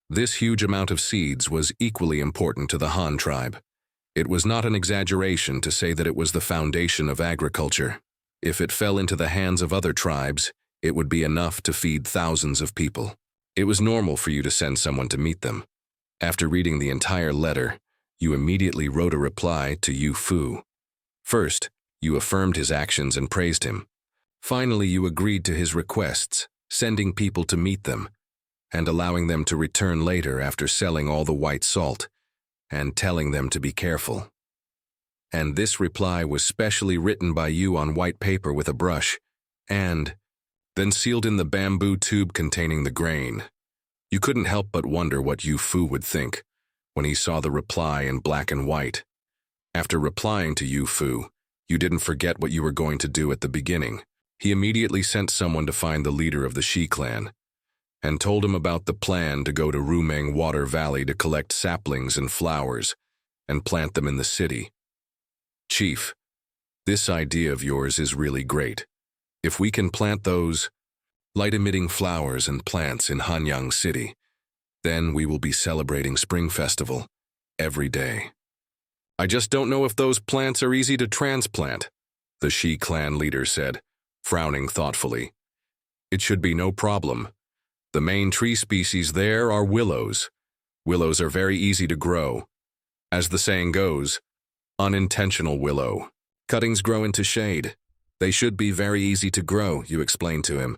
this huge amount of seeds was equally important to the Han tribe. It was not an exaggeration to say that it was the foundation of agriculture. If it fell into the hands of other tribes, it would be enough to feed thousands of people. It was normal for you to send someone to meet them. After reading the entire letter, you immediately wrote a reply to Yu Fu. First, you affirmed his actions and praised him. Finally, you agreed to his requests, sending people to meet them, and allowing them to return later after selling all the white salt, and telling them to be careful. And this reply was specially written by you on white paper with a brush, and then sealed in the bamboo tube containing the grain. You couldn't help but wonder what Yu Fu would think when he saw the reply in black and white. After replying to Yu Fu, you didn't forget what you were going to do at the beginning. He immediately sent someone to find the leader of the Shi clan, and told him about the plan to go to Rumeng Water Valley to collect saplings and flowers and plant them in the city. Chief, this idea of yours is really great. If we can plant those light-emitting flowers and plants in Hanyang City, then we will be celebrating Spring Festival every day. I just don't know if those plants are easy to transplant, the Shi clan leader said, frowning thoughtfully. It should be no problem. The main tree species there are willows. Willows are very easy to grow. As the saying goes, unintentional willow. Cuttings grow into shade. They should be very easy to grow, you explained to him.